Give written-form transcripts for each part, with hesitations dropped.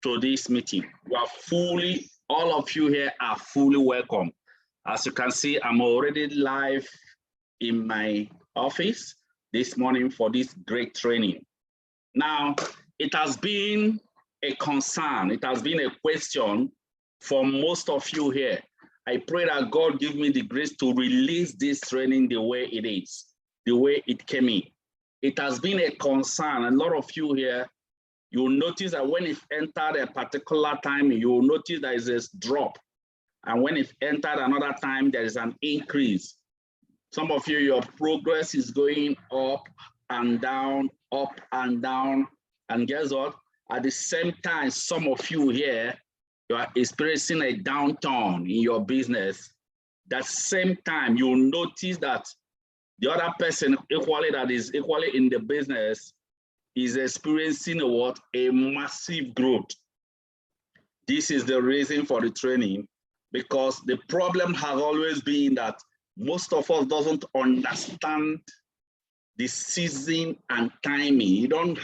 to this meeting. You are fully, all of you here are fully welcome. As you can see, I'm already live in my office this morning for this great training. Now, it has been a concern, it has been a question for most of you here. I pray that God give me the grace to release this training the way it is, the way it came in. It has been a concern. A lot of you here, you'll notice that when it entered a particular time, you'll notice there is a drop. And when it entered another time, there is an increase. Some of you, your progress is going up and down, up and down. And guess what? At the same time, some of you here, you are experiencing a downturn in your business. That same time, you'll notice that the other person that is equally in the business is experiencing a massive growth. This is the reason for the training, because the problem has always been that most of us doesn't understand the season and timing. You don't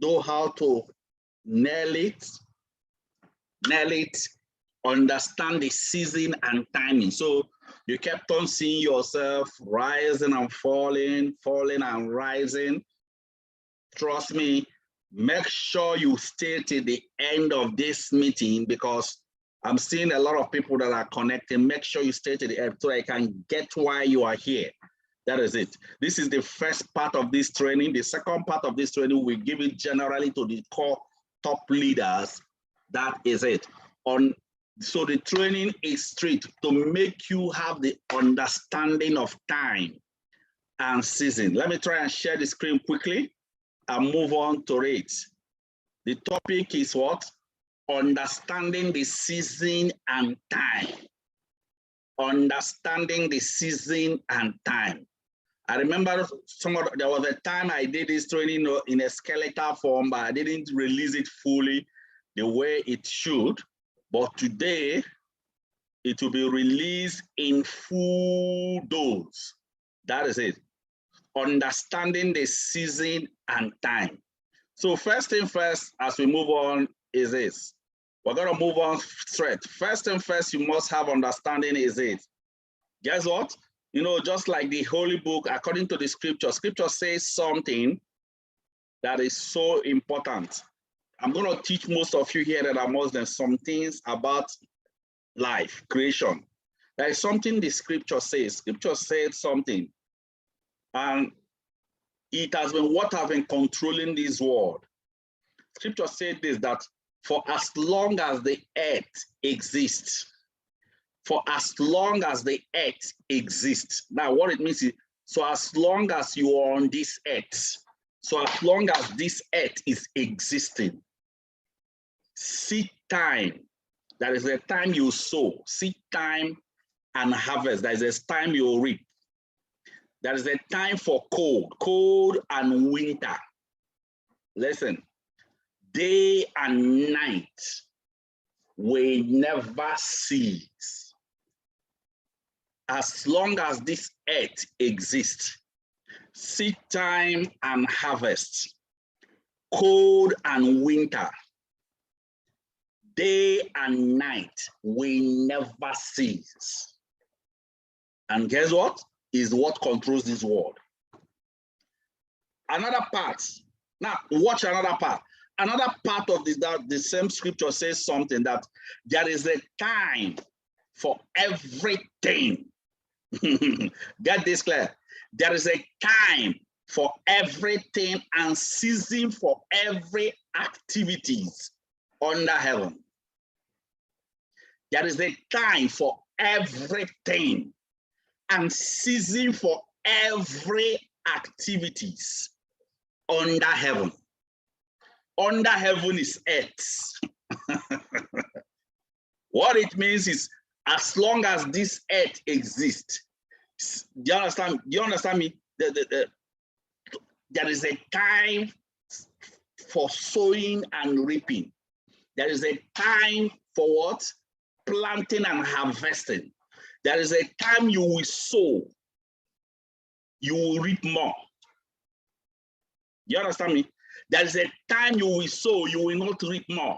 know how to nail it, understand the season and timing. So you kept on seeing yourself rising and falling, falling and rising. Trust me, make sure you stay till the end of this meeting, because I'm seeing a lot of people that are connecting. Make sure you stay to the end so I can get why you are here. That is it. This is the first part of this training. The second part of this training, we give it generally to the core top leaders. That is it. So the training is straight to make you have the understanding of time and season. Let me try and share the screen quickly and move on to it. The topic is what? Understanding the season and time. Understanding the season and time. I remember there was a time I did this training in a skeletal form, but I didn't release it fully the way it should. But today, it will be released in full dose. That is it. Understanding the season and time. So first thing first, as we move on, is this. We're going to move on straight. First thing first, you must have understanding is it. Guess what? You know, just like the Holy Book, according to the scripture says something that is so important. I'm going to teach most of you here that are Muslims some things about life, creation. There is something the scripture says. Scripture said something. And it has been what has been controlling this world. Scripture said this, that for as long as the earth exists, for as long as the earth exists. Now, what it means is, so as long as you are on this earth, so as long as this earth is existing, seed time, there is a time you sow, seed time and harvest, there is a time you reap. There is a time for cold and winter. Listen, day and night will never cease. As long as this earth exists, seed time and harvest, cold and winter, day and night will never cease. And guess what? Is what controls this world. Another part. Now, watch another part. Another part of this, that the same scripture says something, that there is a time for everything. Get this clear. There is a time for everything and season for every activities under heaven. There is a time for everything and season for every activities under heaven. Under heaven is earth. What it means is, as long as this earth exists, do you understand? Do you understand me? There is a time for sowing and reaping. There is a time for what? Planting and harvesting. There is a time you will sow, you will reap more. You understand me? There is a time you will sow, you will not reap more.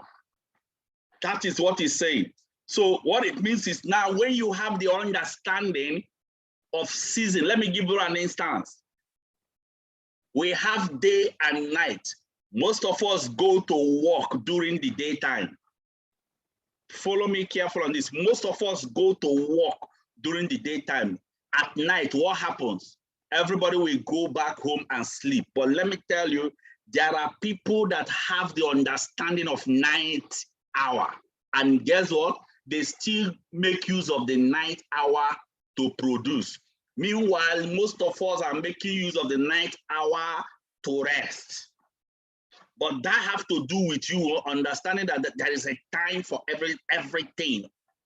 That is what he's saying. So what it means is now when you have the understanding of season, let me give you an instance. We have day and night. Most of us go to work during the daytime. Follow me careful on this. Most of us go to work during the daytime. At night, what happens? Everybody will go back home and sleep. But let me tell you, there are people that have the understanding of night hour. And guess what? They still make use of the night hour to produce. Meanwhile, most of us are making use of the night hour to rest. But that have to do with you understanding that there is a time for everything,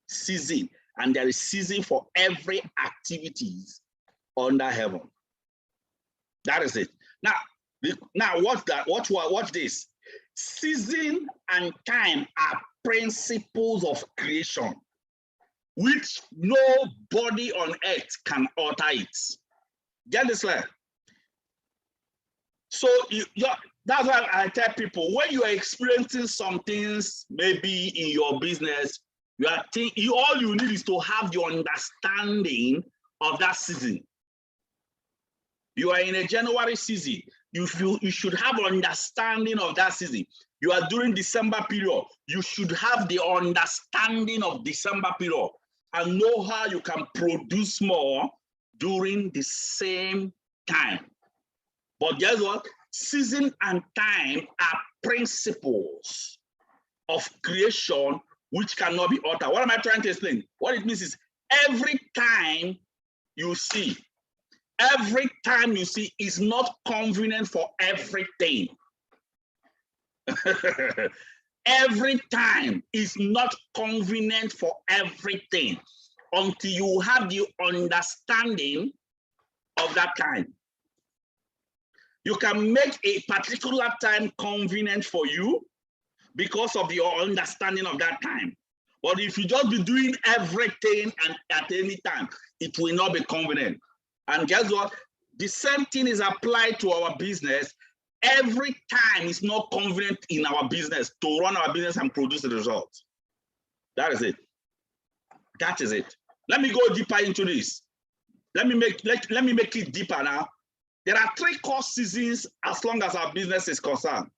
season, and there is season for every activities under heaven. That is it. Now watch that. Watch this. Season and time are principles of creation, which nobody on earth can alter it. Get this clear? So that's why I tell people, when you are experiencing some things, maybe in your business, all you need is to have the understanding of that season. You are in a January season. You should have understanding of that season. You are during December period. You should have the understanding of December period and know how you can produce more during the same time. But guess what? Season and time are principles of creation which cannot be altered. What am I trying to explain? What it means is every time you see is not convenient for everything. Every time is not convenient for everything until you have the understanding of that time. You can make a particular time convenient for you because of your understanding of that time. But if you just be doing everything and at any time, it will not be convenient. And guess what? The same thing is applied to our business. Every time is not convenient in our business to run our business and produce the results. That is it. That is it. Let me go deeper into this. Let me make it deeper now. There are 3 core seasons as long as our business is concerned.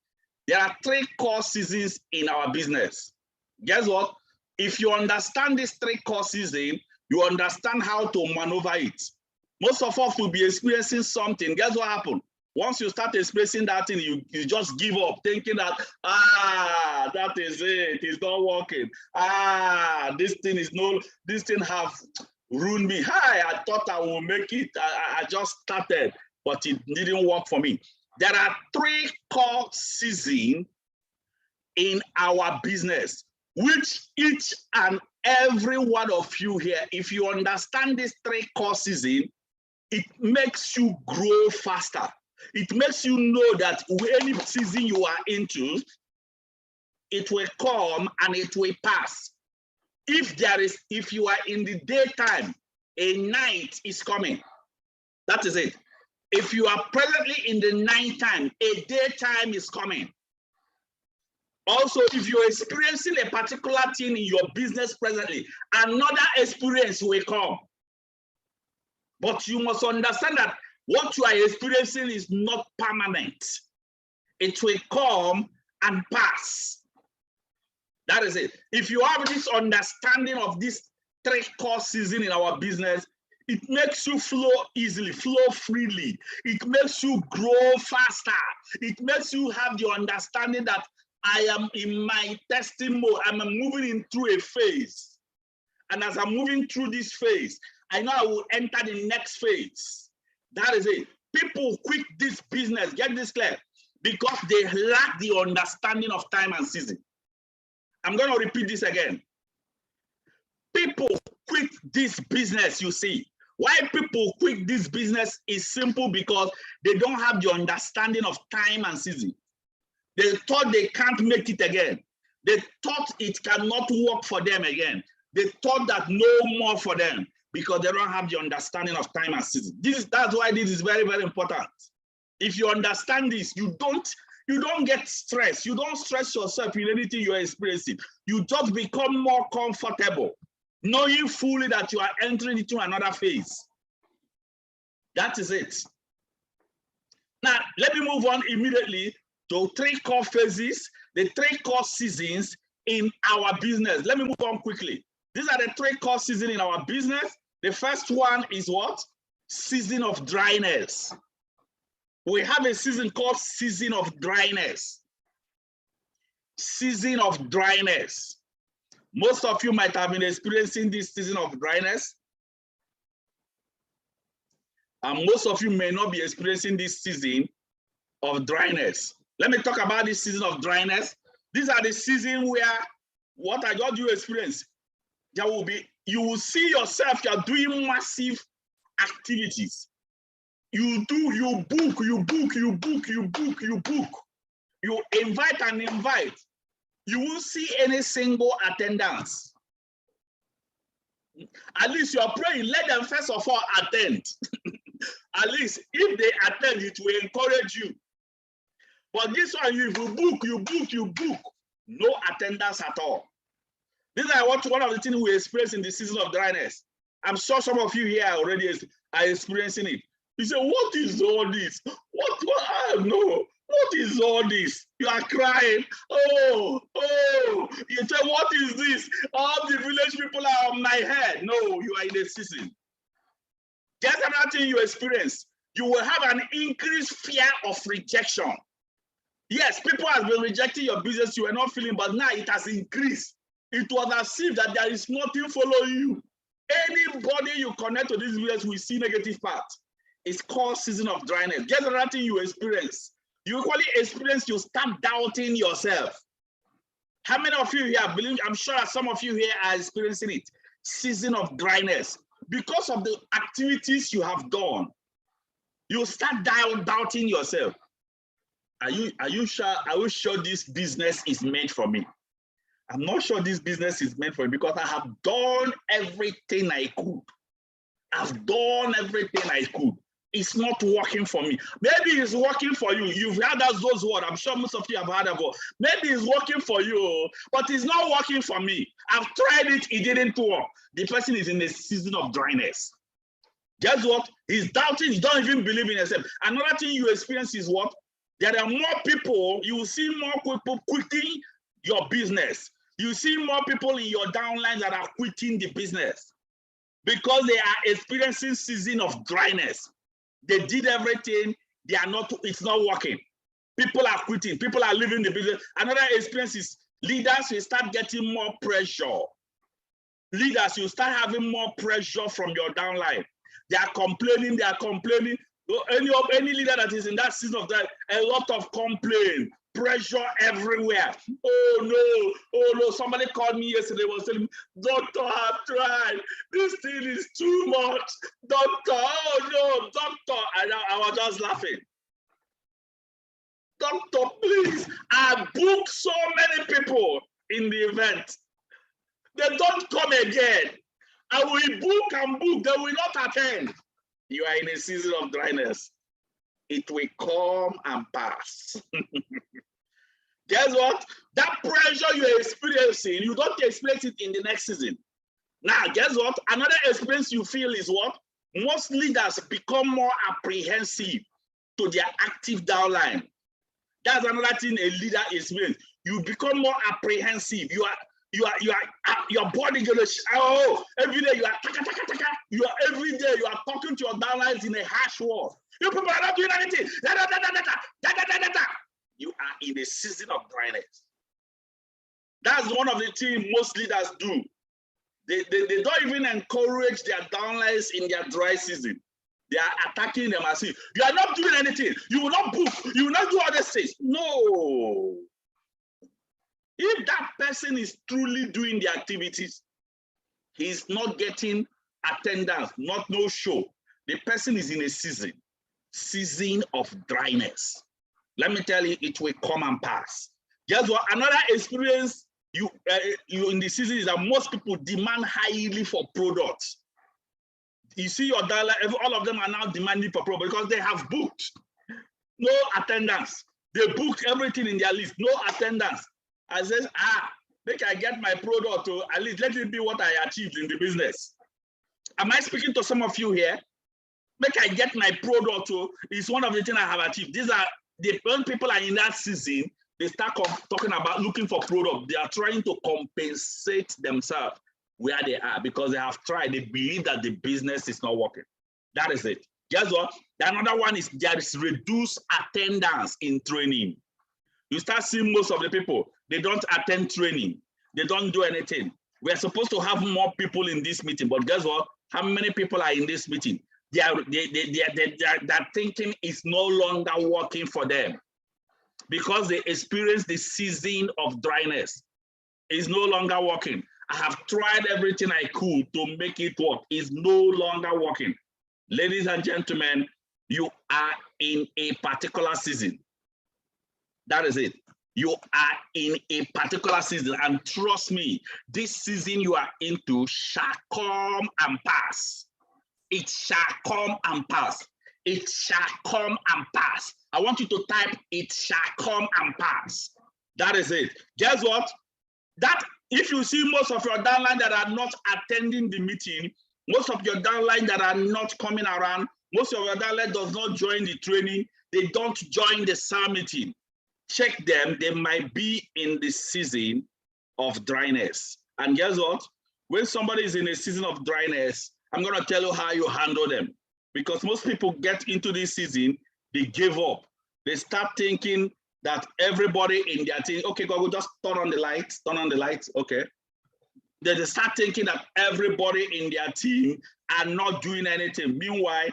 There are 3 core seasons in our business. Guess what? If you understand these 3 core seasons, you understand how to maneuver it. Most of us will be experiencing something. Guess what happened? Once you start experiencing that thing, you just give up, thinking that, that is it, it's not working. This thing have ruined me. Hi, I thought I will make it. I just started, but it didn't work for me. There are 3 core seasons in our business, which each and every one of you here, if you understand these 3 core seasons, it makes you grow faster. It makes you know that any season you are into, it will come and it will pass. If you are in the daytime, a night is coming. That is it. If you are presently in the nighttime, a daytime is coming. Also, if you're experiencing a particular thing in your business presently, another experience will come. But you must understand that what you are experiencing is not permanent. It will come and pass. That is it. If you have this understanding of this 3 core seasons in our business, it makes you flow easily, flow freely. It makes you grow faster. It makes you have the understanding that I am in my testing mode. I'm moving through a phase. And as I'm moving through this phase, I know I will enter the next phase. That is it. People quit this business, get this clear, because they lack the understanding of time and season. I'm going to repeat this again. People quit this business, you see. Why people quit this business is simple, because they don't have the understanding of time and season. They thought they can't make it again. They thought it cannot work for them again. They thought that no more for them, because they don't have the understanding of time and season. That's why this is very, very important. If you understand this, you don't You don't get stressed. You don't stress yourself in anything you're experiencing. You just become more comfortable, knowing fully that you are entering into another phase. That is it. Now, let me move on immediately to 3 core phases, the 3 core seasons in our business. Let me move on quickly. These are the 3 core seasons in our business. The first one is what? Season of dryness. We have a season called season of dryness. Season of dryness. Most of you might have been experiencing this season of dryness. And most of you may not be experiencing this season of dryness. Let me talk about this season of dryness. These are the seasons where what I got you experience. There will be, you will see yourself, you're doing massive activities. You book. You invite and invite. You won't see any single attendance. At least you're praying, let them first of all attend. At least if they attend, it will encourage you. But this one, you book, no attendance at all. This is one of the things we experience in the season of dryness. I'm sure some of you here already are experiencing it. You say, what is all this? What I don't know. What is all this? You are crying. Oh. You say, what is this? All the village people are on my head. No, you are in a season. There's another thing you experience. You will have an increased fear of rejection. Yes, people have been rejecting your business. You are not feeling, but now it has increased. It was as if that there is nothing following you. Anybody you connect to this business will see negative part. It's called season of dryness. Get another thing you experience. You equally experience, you start doubting yourself. How many of you here believe? I'm sure some of you here are experiencing it. Season of dryness. Because of the activities you have done, you start doubting yourself. Are you sure this business is meant for me? I'm not sure this business is meant for me because I have done everything I could. I've done everything I could. It's not working for me. Maybe it's working for you. You've heard those words. I'm sure most of you have heard about. Maybe it's working for you, but it's not working for me. I've tried it. It didn't work. The person is in a season of dryness. Guess what? He's doubting. He don't even believe in himself. Another thing you experience is what? There are more people. You will see more people quitting your business. You see more people in your downline that are quitting the business because they are experiencing season of dryness. They did everything. They are not. It's not working. People are quitting. People are leaving the business. Another experience is leaders will start getting more pressure. Leaders, you start having more pressure from your downline. They are complaining. They are complaining. Any leader that is in that season of that, a lot of complaint, pressure everywhere. Oh no, somebody called me yesterday, was telling me, doctor, I've tried. This thing is too much. Doctor, oh no, doctor. I was just laughing. Doctor, please, I booked so many people in the event. They don't come again. I will book and book, they will not attend. You are in a season of dryness. It will come and pass. Guess what? That pressure you're experiencing, you don't experience it in the next season. Now, guess what? Another experience you feel is what? Most leaders become more apprehensive to their active downline. That's another thing a leader experiences. You become more apprehensive. Your body gonna every day you are every day you are talking to your downlines in a harsh word. You people are not doing anything. You are in a season of dryness. That's one of the things most leaders do. They don't even encourage their downlines in their dry season. They are attacking them as if you are not doing anything. You will not book. You will not do other things. No. If that person is truly doing the activities, he's not getting attendance, not no show. The person is in a season of dryness. Let me tell you, it will come and pass. Guess what? Another experience you in the season is that most people demand highly for products. You see your dollar, all of them are now demanding for products because they have booked. No attendance. They booked everything in their list, no attendance. I said, make I get my product to at least let it be what I achieved in the business. Am I speaking to some of you here? Make I get my product to is one of the things I have achieved. These are when people are in that season, they start talking about looking for product. They are trying to compensate themselves where they are because they have tried. They believe that the business is not working. That is it. Guess what? Another one is there is reduced attendance in training. You start seeing most of the people, they don't attend training. They don't do anything. We're supposed to have more people in this meeting, but guess what? How many people are in this meeting? That thinking is no longer working for them because they experience the season of dryness. It's no longer working. I have tried everything I could to make it work. It's no longer working. Ladies and gentlemen, you are in a particular season. That is it. You are in a particular season, and trust me, this season you are into shall come and pass. It shall come and pass. It shall come and pass. I want you to type, it shall come and pass. That is it. Guess what? That if you see most of your downline that are not attending the meeting, most of your downline that are not coming around, most of your downline does not join the training, they don't join the SAR meeting. Check them, they might be in the season of dryness. And guess what? When somebody is in a season of dryness, I'm going to tell you how you handle them. Because most people get into this season, they give up. They start thinking that everybody in their team, okay, God, we'll just turn on the lights, okay. They start thinking that everybody in their team are not doing anything. Meanwhile,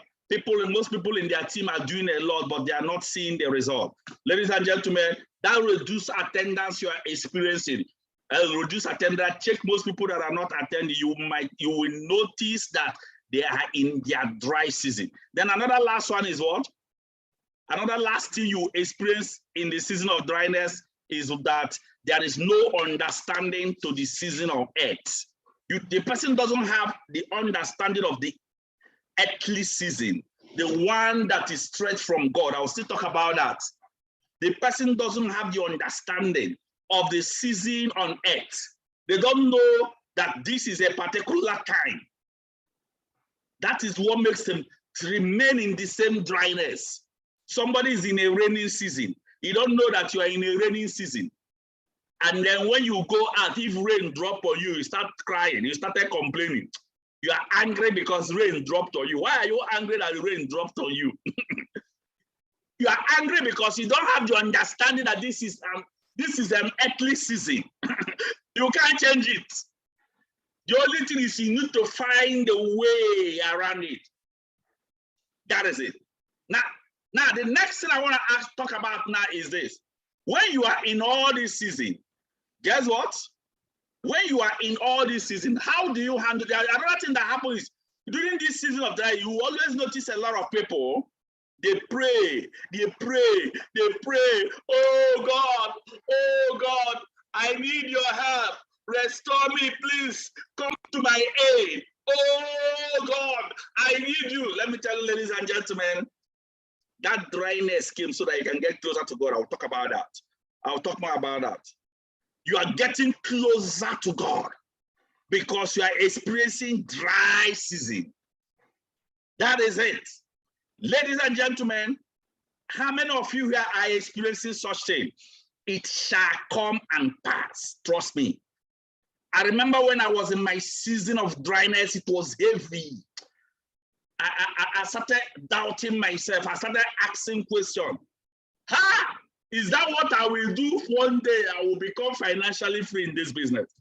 most people in their team are doing a lot, but they are not seeing the result. Ladies and gentlemen, that reduced attendance you are experiencing. Reduced attendance, check most people that are not attending. You will notice that they are in their dry season. Then another last one is what? Another last thing you experience in the season of dryness is that there is no understanding to the season of earth. The person doesn't have the understanding of the earthly season, the one that is straight from God. I'll still talk about that. The person doesn't have the understanding of the season on earth. They don't know that this is a particular time. That is what makes them remain in the same dryness. Somebody is in a rainy season. You don't know that you are in a rainy season. And then when you go out, if rain drop on you, you start crying, you started complaining. You are angry because rain dropped on you. Why are you angry that the rain dropped on you? You are angry because you don't have the understanding that this is an earthly season. You can't change it. The only thing is you need to find a way around it. That is it. Now the next thing I want to talk about now is this. When you are in all this season, guess what? When you are in all this season, how do you handle that? Another thing that happens is during this season of dry, you always notice a lot of people, they pray. Oh God, I need your help. Restore me, please. Come to my aid. Oh God, I need you. Let me tell you, ladies and gentlemen, that dryness came so that you can get closer to God. I'll talk about that. I'll talk more about that. You are getting closer to God because you are experiencing dry season. That is it. Ladies and gentlemen, how many of you here are experiencing such thing? It shall come and pass. Trust me. I remember when I was in my season of dryness, it was heavy. I started doubting myself. I started asking questions. Is that what I will do one day? I will become financially free in this business.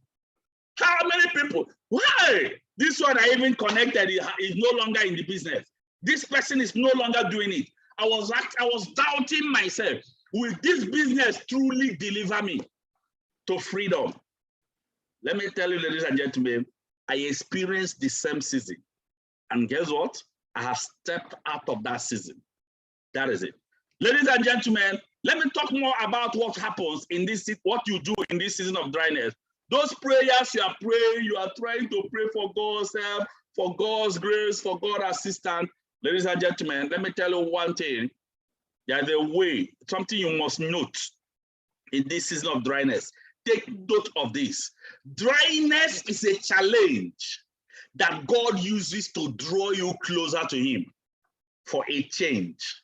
How many people? Why? This one I even connected is no longer in the business. This person is no longer doing it. I was doubting myself. Will this business truly deliver me to freedom? Let me tell you, ladies and gentlemen, I experienced the same season. And guess what? I have stepped out of that season. That is it. Ladies and gentlemen, let me talk more about what happens in this, what you do in this season of dryness. Those prayers you are praying, you are trying to pray for God's help, for God's grace, for God's assistance. Ladies and gentlemen, let me tell you one thing. There's a way, something you must note in this season of dryness. Take note of this. Dryness is a challenge that God uses to draw you closer to him for a change.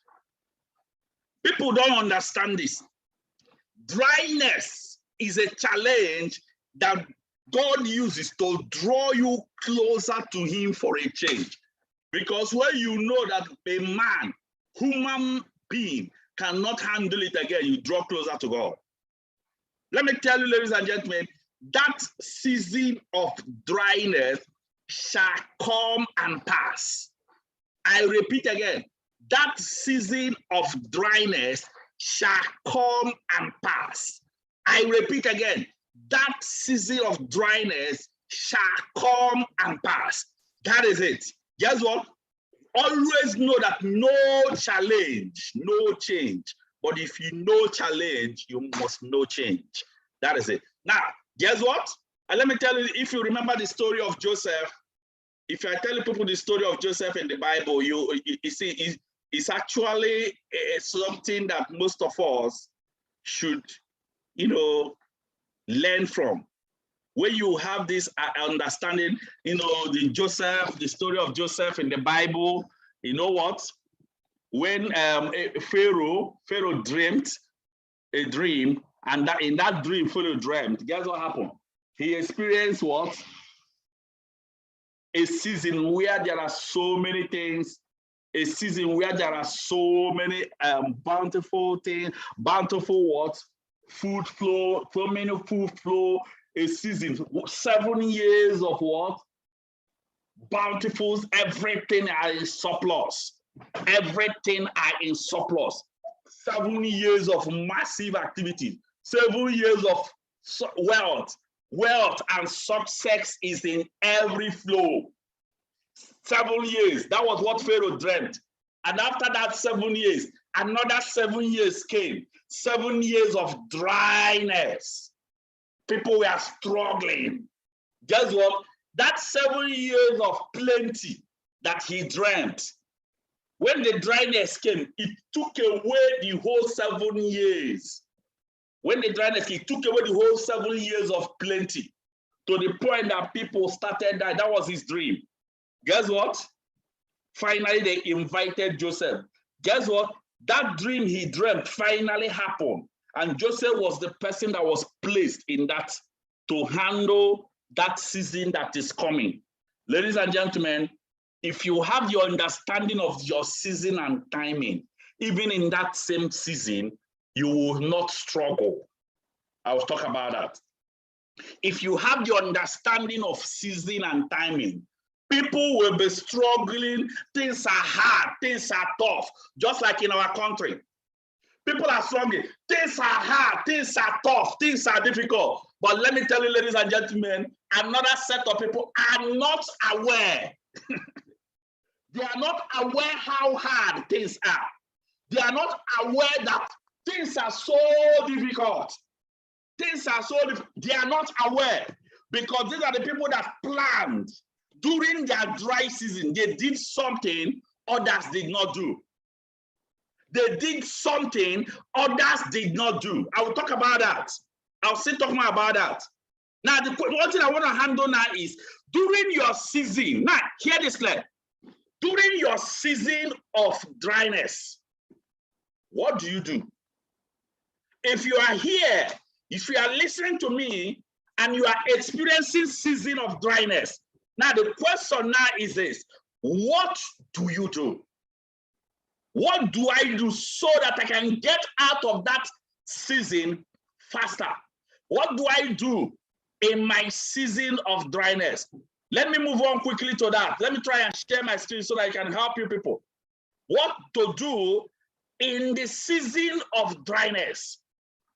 People don't understand this. Dryness is a challenge that God uses to draw you closer to him for a change. Because when you know that a man, human being, cannot handle it again, you draw closer to God. Let me tell you, ladies and gentlemen, that season of dryness shall come and pass. I repeat again, that season of dryness shall come and pass. I repeat again, that season of dryness shall come and pass. That is it. Guess what? Always know that no challenge, no change. But if you know challenge, you must know change. That is it. Now, guess what? And let me tell you, if you remember the story of Joseph, if I tell people the story of Joseph in the Bible, you see, it's actually something that most of us should, learn from. When you have this understanding, the story of Joseph in the Bible, you know what? When Pharaoh dreamed a dream, and in that dream Pharaoh dreamed, guess what happened? He experienced what? A season where there are so many things, a season where there are so many bountiful things, bountiful what? Food flow, so many food flow, a season, 7 years of what? Bountiful, everything are in surplus. Everything are in surplus. 7 years of massive activity, 7 years of wealth and success is in every flow. 7 years, that was what Pharaoh dreamt. And after that 7 years, another 7 years came. 7 years of dryness. People were struggling. Guess what? That 7 years of plenty that he dreamt, when the dryness came, it took away the whole 7 years. When the dryness came, it took away the whole 7 years of plenty, to the point that people started dying. That was his dream. Guess what? Finally, they invited Joseph. Guess what? That dream he dreamt finally happened. And Joseph was the person that was placed in that to handle that season that is coming. Ladies and gentlemen, if you have your understanding of your season and timing, even in that same season, you will not struggle. I'll talk about that. If you have the understanding of season and timing, people will be struggling. Things are hard, things are tough, just like in our country. People are struggling. Things are hard, things are tough, things are difficult. But let me tell you, ladies and gentlemen, another set of people are not aware. They are not aware how hard things are. They are not aware that things are so difficult. Things are so difficult. They are not aware, because these are the people that planned during their dry season. They did something others did not do. They did something others did not do. I will talk about that. I'll still talk more about that. Now, the one thing I want to handle now is during your season. Now, hear this clear. During your season of dryness, what do you do? If you are here, if you are listening to me and you are experiencing season of dryness, now the question now is this: what do you do? What do I do so that I can get out of that season faster? What do I do in my season of dryness? Let me move on quickly to that. Let me try and share my screen so that I can help you people. What to do in the season of dryness.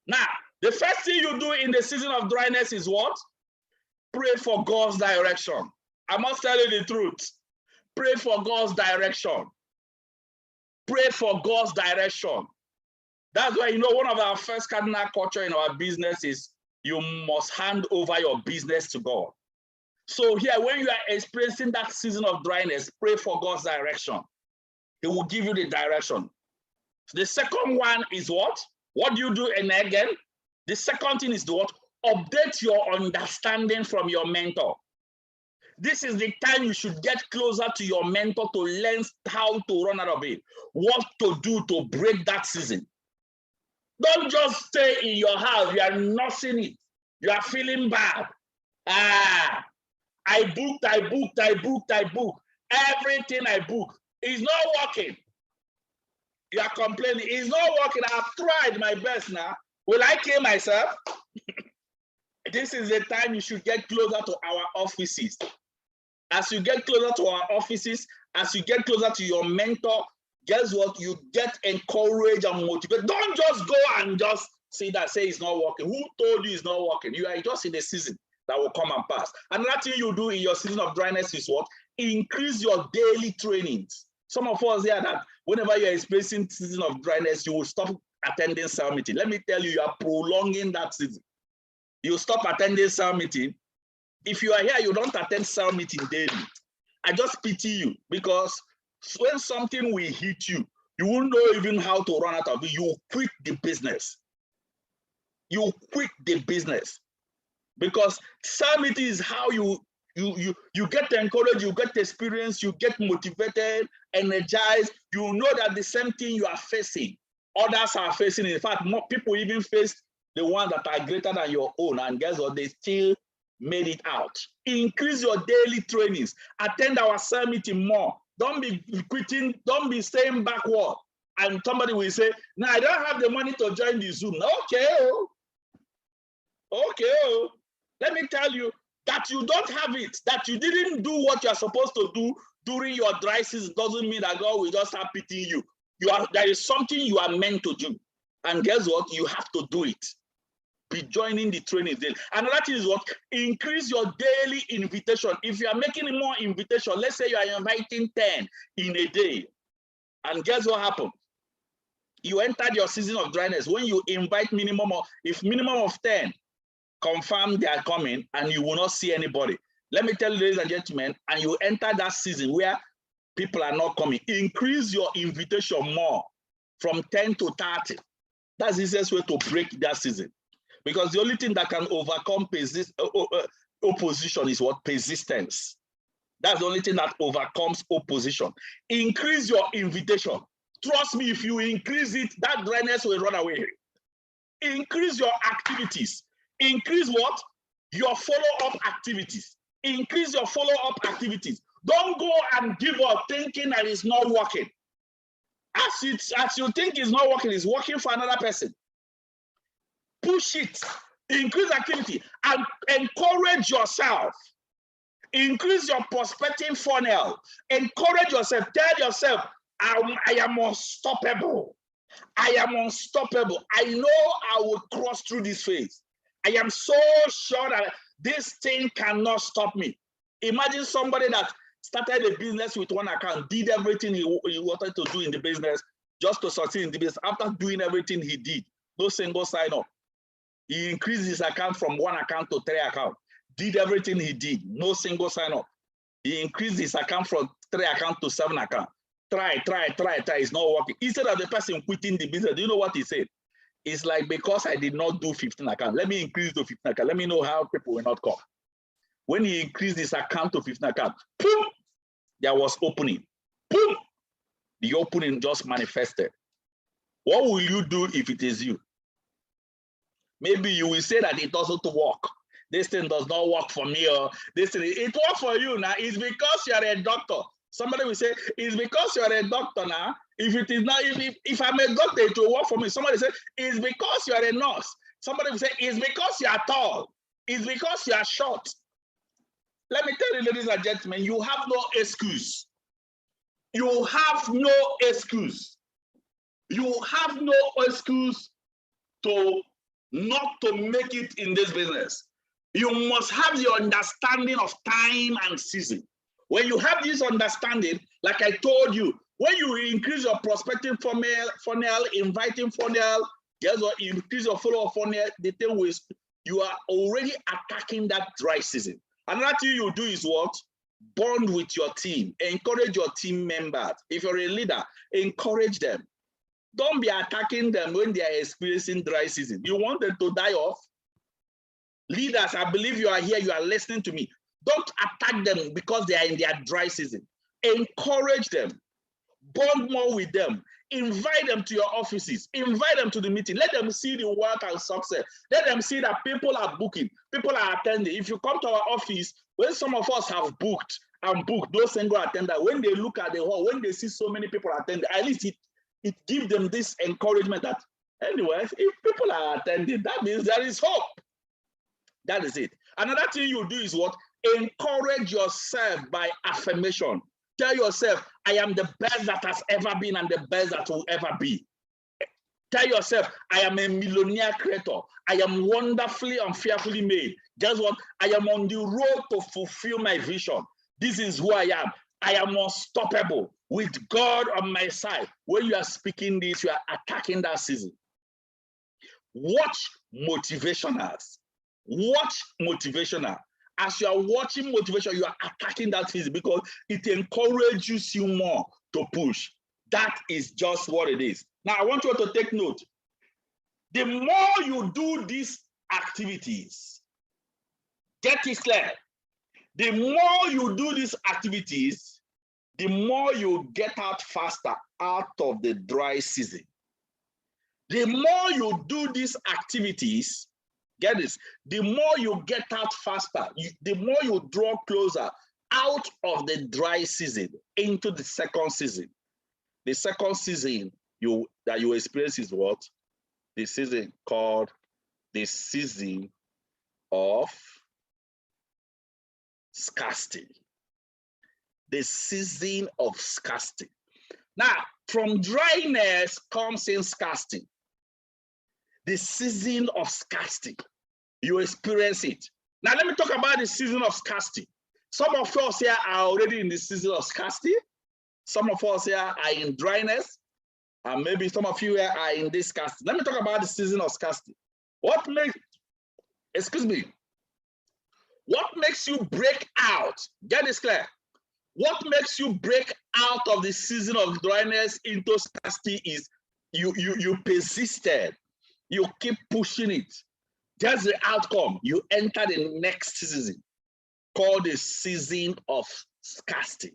Now, the first thing you do in the season of dryness is what? Pray for God's direction. I must tell you the truth. Pray for God's direction. Pray for God's direction. That's why, one of our first cardinal culture in our business is you must hand over your business to God. So here, when you are experiencing that season of dryness, pray for God's direction. He will give you the direction. The second one is what? What do you do? And again, the second thing is what? Update your understanding from your mentor. This is the time you should get closer to your mentor to learn how to run out of it, what to do to break that season. Don't just stay in your house. You are nursing it. You are feeling bad. I booked. Everything I booked is not working. You are complaining. It's not working. I've tried my best now. Will I kill myself? This is the time you should get closer to our offices. As you get closer to our offices, as you get closer to your mentor, guess what? You get encouraged and motivated. Don't just go and just see that, say it's not working. Who told you it's not working? You are just in the season that will come and pass. Another thing you do in your season of dryness is what? Increase your daily trainings. Some of us here that whenever you're experiencing season of dryness, you will stop attending cell meeting. Let me tell you, you are prolonging that season. You stop attending cell meeting. If you are here, you don't attend cell meeting daily. I just pity you, because when something will hit you, you won't know even how to run out of it. You quit the business. You quit the business, because cell meeting is how you get encouraged, you get experience, you get motivated, energized. You know that the same thing you are facing, others are facing. In fact, more people even face the ones that are greater than your own, and guess what? They still made it out. Increase your daily trainings. Attend our cell meeting more. Don't be quitting. Don't be staying backward. And somebody will say, "No, I don't have the money to join the Zoom." Okay. Let me tell you that you don't have it, that you didn't do what you are supposed to do during your dry season doesn't mean that God will just start pitying you. There is something you are meant to do. And guess what? You have to do it. Be joining the training daily. Another thing is what? Increase your daily invitation. If you are making more invitation, let's say you are inviting 10 in a day, and guess what happened? You entered your season of dryness. When you invite minimum of 10, confirm they are coming, and you will not see anybody. Let me tell you, ladies and gentlemen, and you enter that season where people are not coming, increase your invitation more from 10 to 30. That's the easiest way to break that season. Because the only thing that can overcome opposition is what? Persistence. That's the only thing that overcomes opposition. Increase your invitation. Trust me, if you increase it, that dryness will run away. Increase your activities. Increase what? Your follow-up activities. Increase your follow-up activities. Don't go and give up thinking that it's not working. As you think it's not working, it's working for another person. Push it. Increase activity and encourage yourself. Increase your prospecting funnel. Encourage yourself. Tell yourself, I am unstoppable. I am unstoppable. I know I will cross through this phase. I am so sure that this thing cannot stop me. Imagine somebody that started a business with one account, did everything he wanted to do in the business just to succeed in the business. After doing everything he did, no single sign up. He increased his account from 1 account to 3 accounts. Did everything he did, no single sign up. He increased his account from 3 accounts to 7 accounts. Try. It's not working. Instead of the person quitting the business, do you know what he said? It's like, because I did not do 15 accounts, let me increase to 15 accounts. Let me know how people will not come. When he increased his account to 15 accounts, boom, there was opening. Boom, the opening just manifested. What will you do if it is you? Maybe you will say that it doesn't work. This thing does not work for me, or this thing, it works for you now. It's because you are a doctor. Somebody will say, it's because you are a doctor now. If it is not, if I'm a doctor, it will work for me. Somebody say, it's because you are a nurse. Somebody will say, it's because you are tall. It's because you are short. Let me tell you, ladies and gentlemen, you have no excuse. You have no excuse. You have no excuse to not to make it in this business. You must have the understanding of time and season. When you have this understanding, like I told you, when you increase your prospecting funnel, inviting funnel, guess what? You increase your follow-up funnel, the thing is, you are already attacking that dry season. Another thing you do is what? Bond with your team. Encourage your team members. If you're a leader, encourage them. Don't be attacking them when they are experiencing dry season. You want them to die off? Leaders, I believe you are here, you are listening to me. Don't attack them because they are in their dry season. Encourage them. Bond more with them. Invite them to your offices. Invite them to the meeting. Let them see the work and success. Let them see that people are booking. People are attending. If you come to our office, when some of us have booked and booked, those single attenders, when they look at the hall, when they see so many people attending, at least it gives them this encouragement that, anyway, if people are attending, that means there is hope. That is it. Another thing you do is what? Encourage yourself by affirmation. Tell yourself, I am the best that has ever been and the best that will ever be. Tell yourself, I am a millionaire creator. I am wonderfully and fearfully made. Guess what? I am on the road to fulfill my vision. This is who I am. I am unstoppable with God on my side. When you are speaking this, you are attacking that season. Watch motivationals. Watch motivational. As you are watching motivation, you are attacking that season because it encourages you more to push. That is just what it is. Now, I want you to take note. The more you do these activities, get it clear. The more you do these activities, the more you get out faster out of the dry season. The more you do these activities, get this, the more you get out faster, the more you draw closer out of the dry season into the second season. The second season that you experience is what? The season called the season of scarcity. The season of scarcity. Now, from dryness comes in scarcity. The season of scarcity. You experience it. Now, let me talk about the season of scarcity. Some of us here are already in the season of scarcity. Some of us here are in dryness. And maybe some of you here are in this scarcity. Let me talk about the season of scarcity. What makes you break out? Get this clear. What makes you break out of the season of dryness into scarcity is you persisted. You keep pushing it. That's the outcome. You enter the next season called the season of scarcity.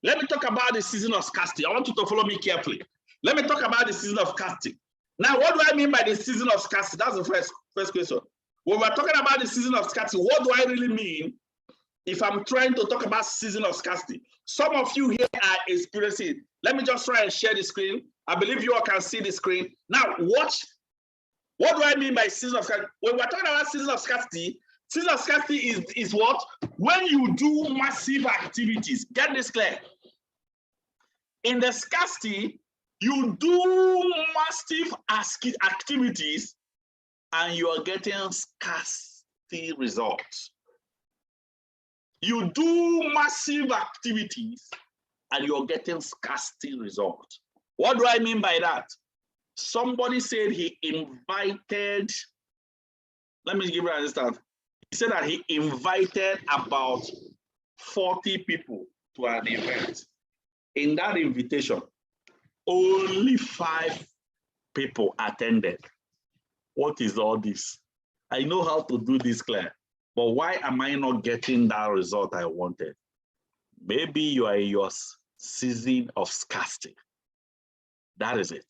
Let me talk about the season of scarcity. I want you to follow me carefully. Let me talk about the season of scarcity. Now, what do I mean by the season of scarcity? That's the first question. When we're talking about the season of scarcity, what do I really mean if I'm trying to talk about season of scarcity? Some of you here are experiencing it. Let me just try and share the screen. I believe you all can see the screen. Now, watch. What do I mean by season of scarcity? When we're talking about season of scarcity is what? When you do massive activities. Get this clear. In the scarcity, you do massive activities and you are getting scarcity results. You do massive activities and you're getting scarcity results. What do I mean by that? Somebody said he invited, let me give you an instance. He said that he invited about 40 people to an event. In that invitation, only 5 people attended. What is all this? I know how to do this, Claire, but why am I not getting that result I wanted? Maybe you are in your season of scarcity. That is it.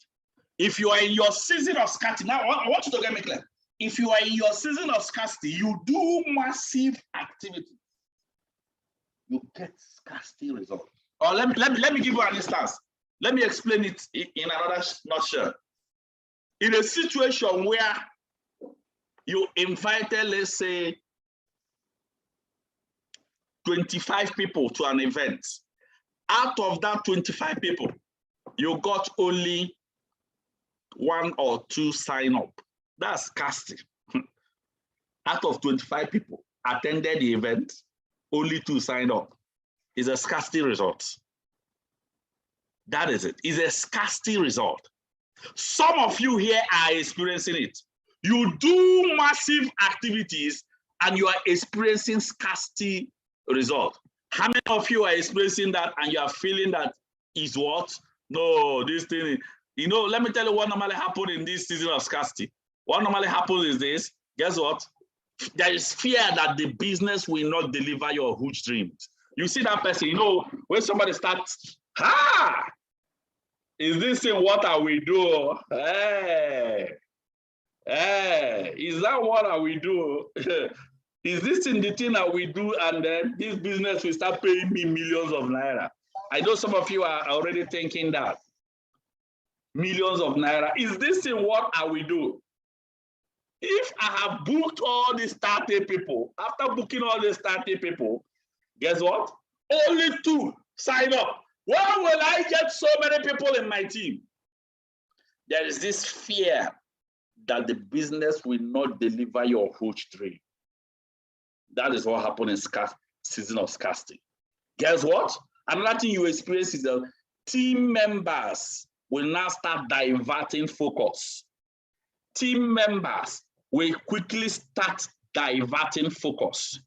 If you are in your season of scarcity, now I want you to get me clear. If you are in your season of scarcity, you do massive activity, you get scarcity results. Or let me give you an instance. Let me explain it in another nutshell. In a situation where you invited, let's say, 25 people to an event. Out of that 25 people, you got only 1 or 2 sign up. That's scarcity. Out of 25 people attended the event, only 2 signed up. Is a scarcity result. That is it. It's a scarcity result. Some of you here are experiencing it. You do massive activities and you are experiencing scarcity result. How many of you are experiencing that and you are feeling that is what? No, this thing, You know, let me tell you what normally happens in this season of scarcity. What normally happens is this. Guess what? There is fear that the business will not deliver your huge dreams. You see that person, you know, when somebody starts, is this in what I will do? Hey, is that what I will do? Is this in the thing that we do, and then this business will start paying me millions of naira? I know some of you are already thinking that. Millions of naira. Is this in what I will do? If I have booked all these 30 people, after booking all these 30 people, guess what? Only 2 sign up. Why will I get so many people in my team? There is this fear that the business will not deliver your huge dream. That is what happened in season of scarcity. Guess what? Another thing you experience is that team members will now start diverting focus. Team members will quickly start diverting focus.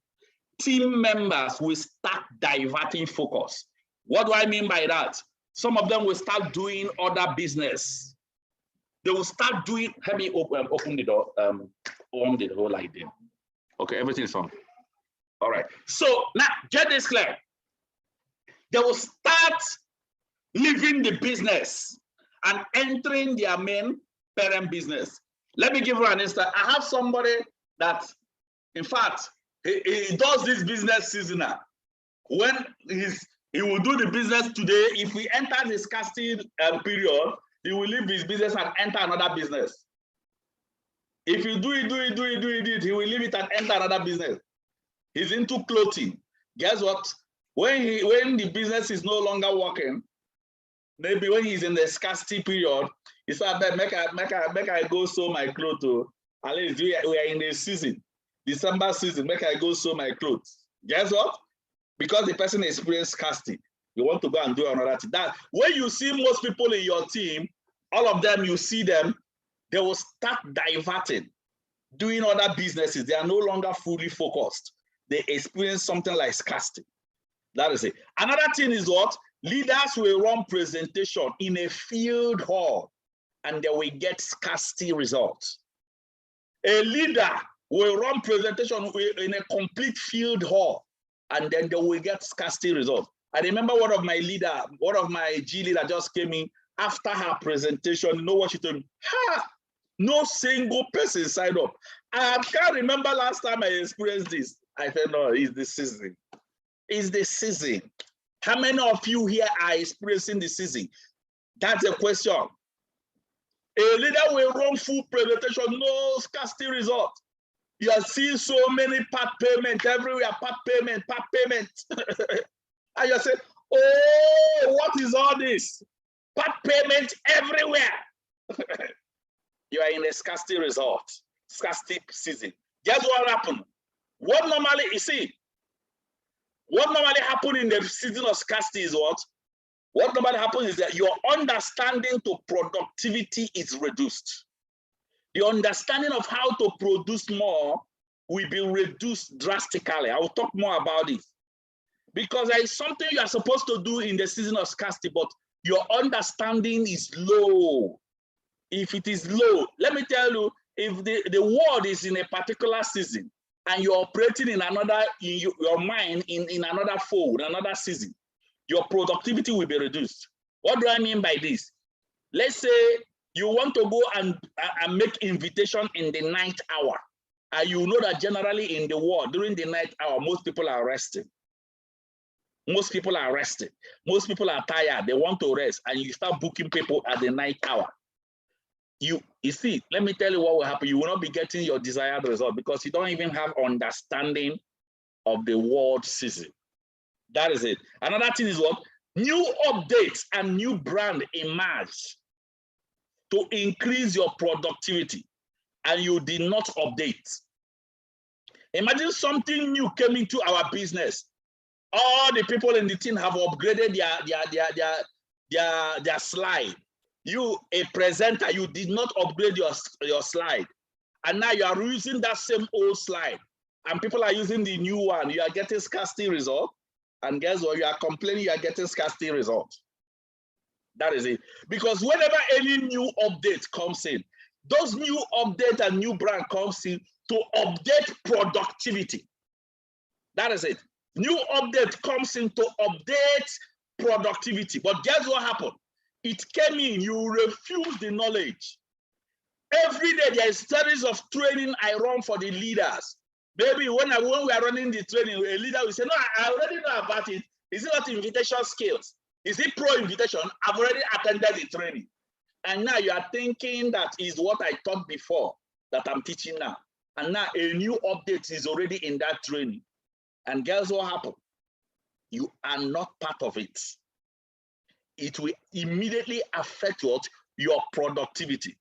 Team members will start diverting focus. What do I mean by that? Some of them will start doing other business. They will start doing, let me open the door, on the whole idea. Okay, everything is on. All right, so now get this clear. They will start leaving the business and entering their main parent business. Let me give you an instance. I have somebody that, in fact, he does this business seasonal. When he will do the business today, if we enter the scarcity period, he will leave his business and enter another business. If you do it, he will leave it and enter another business. He's into clothing. Guess what? When the business is no longer working, maybe when he's in the scarcity period, he said, make I go sew my clothes. At least we are in the season, December season, make I go sew my clothes. Guess what? Because the person experienced scarcity, you want to go and do another thing. That when you see most people in your team, all of them, you see them, they will start diverting, doing other businesses. They are no longer fully focused. They experience something like scarcity. That is it. Another thing is what? Leaders will run presentation in a field hall and they will get scarcity results. A leader will run presentation in a complete field hall and then they will get scarcity results. I remember one of my G leader just came in after her presentation. You know what she told me? No single person signed up. I can't remember last time I experienced this. I said, no, it's the season. It's the season. How many of you here are experiencing the season? That's a question. A leader will run full presentation, no scarcity result. You are seeing so many part payment everywhere, part payment. And you say, oh, what is all this? Part payment everywhere. You are in a scarcity result, scarcity season. Guess what happened? What normally happens in the season of scarcity is what? What normally happens is that your understanding to productivity is reduced. The understanding of how to produce more will be reduced drastically. I will talk more about it. Because there is something you are supposed to do in the season of scarcity, but your understanding is low. If it is low, let me tell you, if the world is in a particular season, and you're operating in another, your mind in another fold, another season, your productivity will be reduced. What do I mean by this? Let's say you want to go and make invitation in the night hour. And you know that generally in the world, during the night hour, most people are resting. Most people are rested. Most people are tired. They want to rest. And you start booking people at the night hour. You see, let me tell you what will happen. You will not be getting your desired result because you don't even have understanding of the world season. That is it. Another thing is what? New updates and new brand emerge to increase your productivity and you did not update. Imagine something new came into our business. All the people in the team have upgraded their slide. You, a presenter, you did not upgrade your slide. And now you are using that same old slide. And people are using the new one. You are getting scarcity result. And guess what? You are complaining you are getting scarcity result. That is it. Because whenever any new update comes in, those new update and new brand comes in to update productivity. That is it. New update comes in to update productivity. But guess what happened? It came in, you refuse the knowledge. Every day there is series of training I run for the leaders. Maybe when we are running the training, a leader will say, no, I already know about it. Is it not invitation skills? Is it pro invitation? I've already attended the training. And now you are thinking that is what I taught before that I'm teaching now. And now a new update is already in that training. And guess what happened? You are not part of it. It will immediately affect what? Your productivity.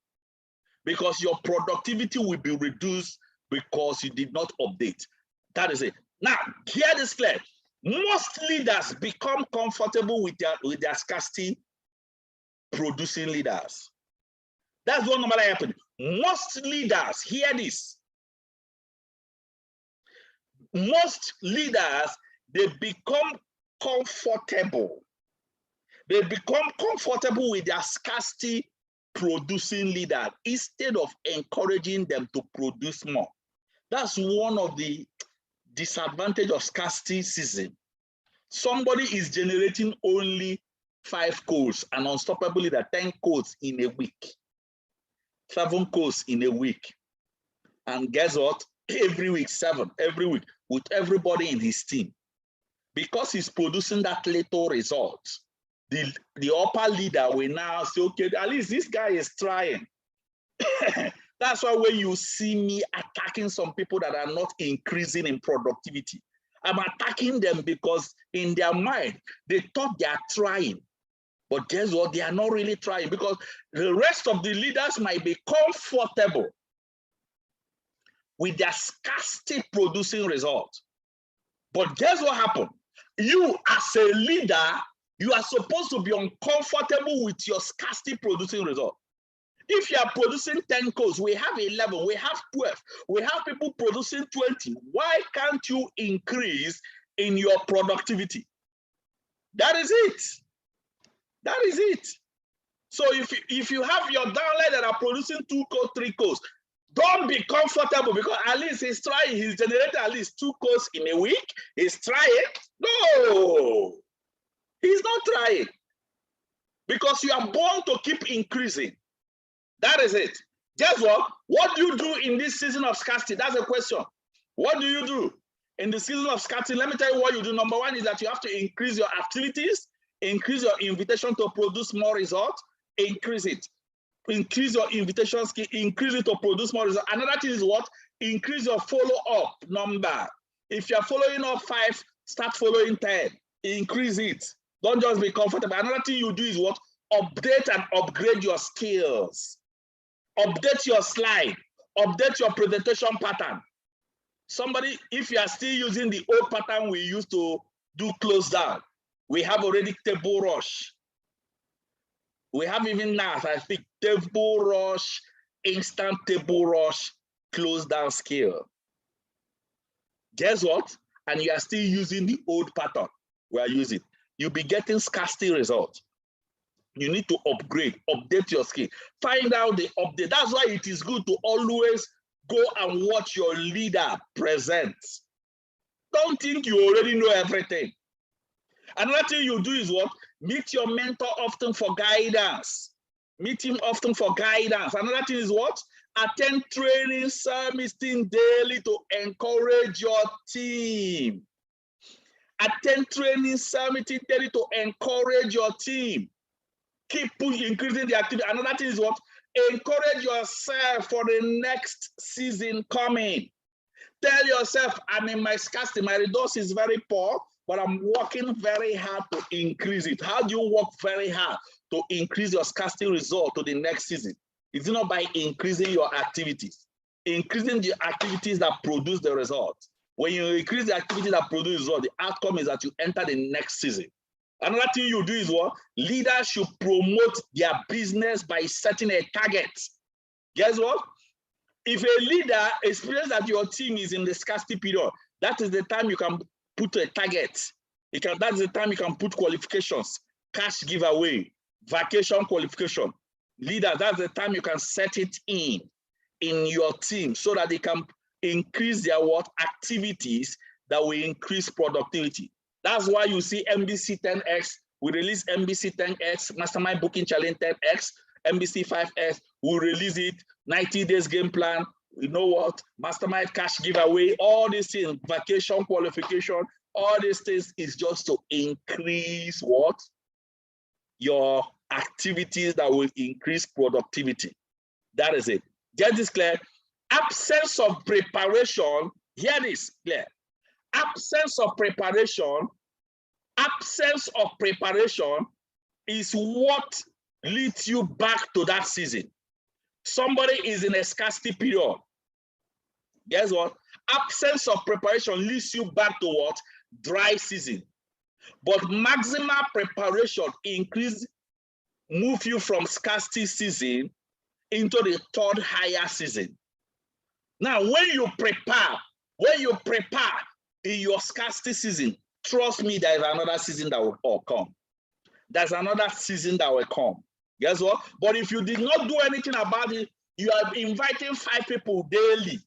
Because your productivity will be reduced because you did not update. That is it. Now, hear this clear. Most leaders become comfortable with their scarcity producing leaders. That's what normally happens. Most leaders, hear this. Most leaders, they become comfortable. They become comfortable with their scarcity producing leader instead of encouraging them to produce more. That's one of the disadvantages of scarcity season. Somebody is generating only 5 codes, an unstoppable leader, 10 codes in a week, 7 codes in a week. And guess what? Every week, 7, every week, with everybody in his team. Because he's producing that little result, the upper leader will now say, okay, at least this guy is trying. That's why when you see me attacking some people that are not increasing in productivity, I'm attacking them because in their mind, they thought they are trying. But guess what? They are not really trying because the rest of the leaders might be comfortable with their scarcity producing results. But guess what happened? You as a leader, you are supposed to be uncomfortable with your scarcity producing result. If you are producing 10 codes, we have 11, we have 12, we have people producing 20. Why can't you increase in your productivity? That is it. That is it. So if you have your downline that are producing 2 codes, 3 codes, don't be comfortable because at least he's trying, he's generating at least 2 codes in a week. He's trying. No, he's not trying because you are born to keep increasing. That is it. Guess what? What do you do in this season of scarcity? That's a question. What do you do in the season of scarcity? Let me tell you what you do. Number 1 is that you have to increase your activities, increase your invitation to produce more results, increase it. Increase your invitation skill, increase it to produce more results. Another thing is what? Increase your follow-up number. If you're following up 5, start following 10. Increase it. Don't just be comfortable. Another thing you do is what? Update and upgrade your skills. Update your slide. Update your presentation pattern. Somebody, if you are still using the old pattern we used to do close down, we have already table rush. We have even now, I think, table rush, instant table rush, close down skill. Guess what? And you are still using the old pattern we are using. You'll be getting scarcity results. You need to upgrade, update your skill. Find out the update. That's why it is good to always go and watch your leader present. Don't think you already know everything. Another thing you do is what? Meet your mentor often for guidance. Meet him often for guidance. Another thing is what? Attend training, meeting daily to encourage your team. Attend training, meeting daily to encourage your team. Keep increasing the activity. Another thing is what? Encourage yourself for the next season coming. Tell yourself, I'm in my scarcity, my resource is very poor, but I'm working very hard to increase it. How do you work very hard to increase your scarcity result to the next season? It's not by increasing your activities. Increasing the activities that produce the result. When you increase the activities that produce the result, the outcome is that you enter the next season. Another thing you do is what? Leaders should promote their business by setting a target. Guess what? If a leader experiences that your team is in the scarcity period, that is the time you can put a target. That's the time you can put qualifications, cash giveaway, Vacation qualification. Leader, that's the time you can set it in your team so that they can increase their what activities that will increase productivity. That's why you see MBC 10X, we release MBC 10X, Mastermind Booking Challenge 10X, MBC 5X, we release it, 90 days game plan, you know what, Mastermind cash giveaway, all these things, vacation qualification, all these things is just to increase what? Your activities that will increase productivity. That is it. Get this clear? Absence of preparation, hear this clear. Absence of preparation is what leads you back to that season. Somebody is in a scarcity period. Guess what? Absence of preparation leads you back to what? Dry season. But maximum preparation move you from scarcity season into the third higher season. Now, when you prepare in your scarcity season, trust me, there is another season that will come. There's another season that will come. Guess what? But if you did not do anything about it, you are inviting 5 people daily.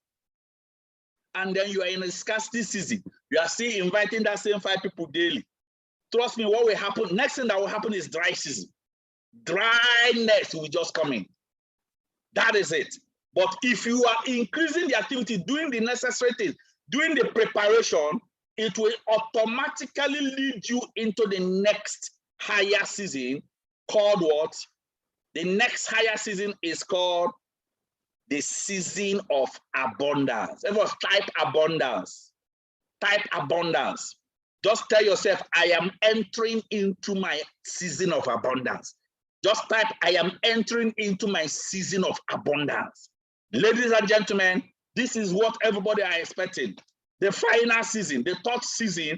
And then you are in a scarcity season. You are still inviting that same 5 people daily. Trust me, what will happen? Next thing that will happen is dry season. Dryness will just come in. That is it. But if you are increasing the activity, doing the necessary things, doing the preparation, it will automatically lead you into the next higher season called what? The next higher season is called the season of abundance. Everyone type abundance. Type abundance. Just tell yourself, I am entering into my season of abundance. Just type, I am entering into my season of abundance. Ladies and gentlemen, this is what everybody are expecting. The final season, the third season,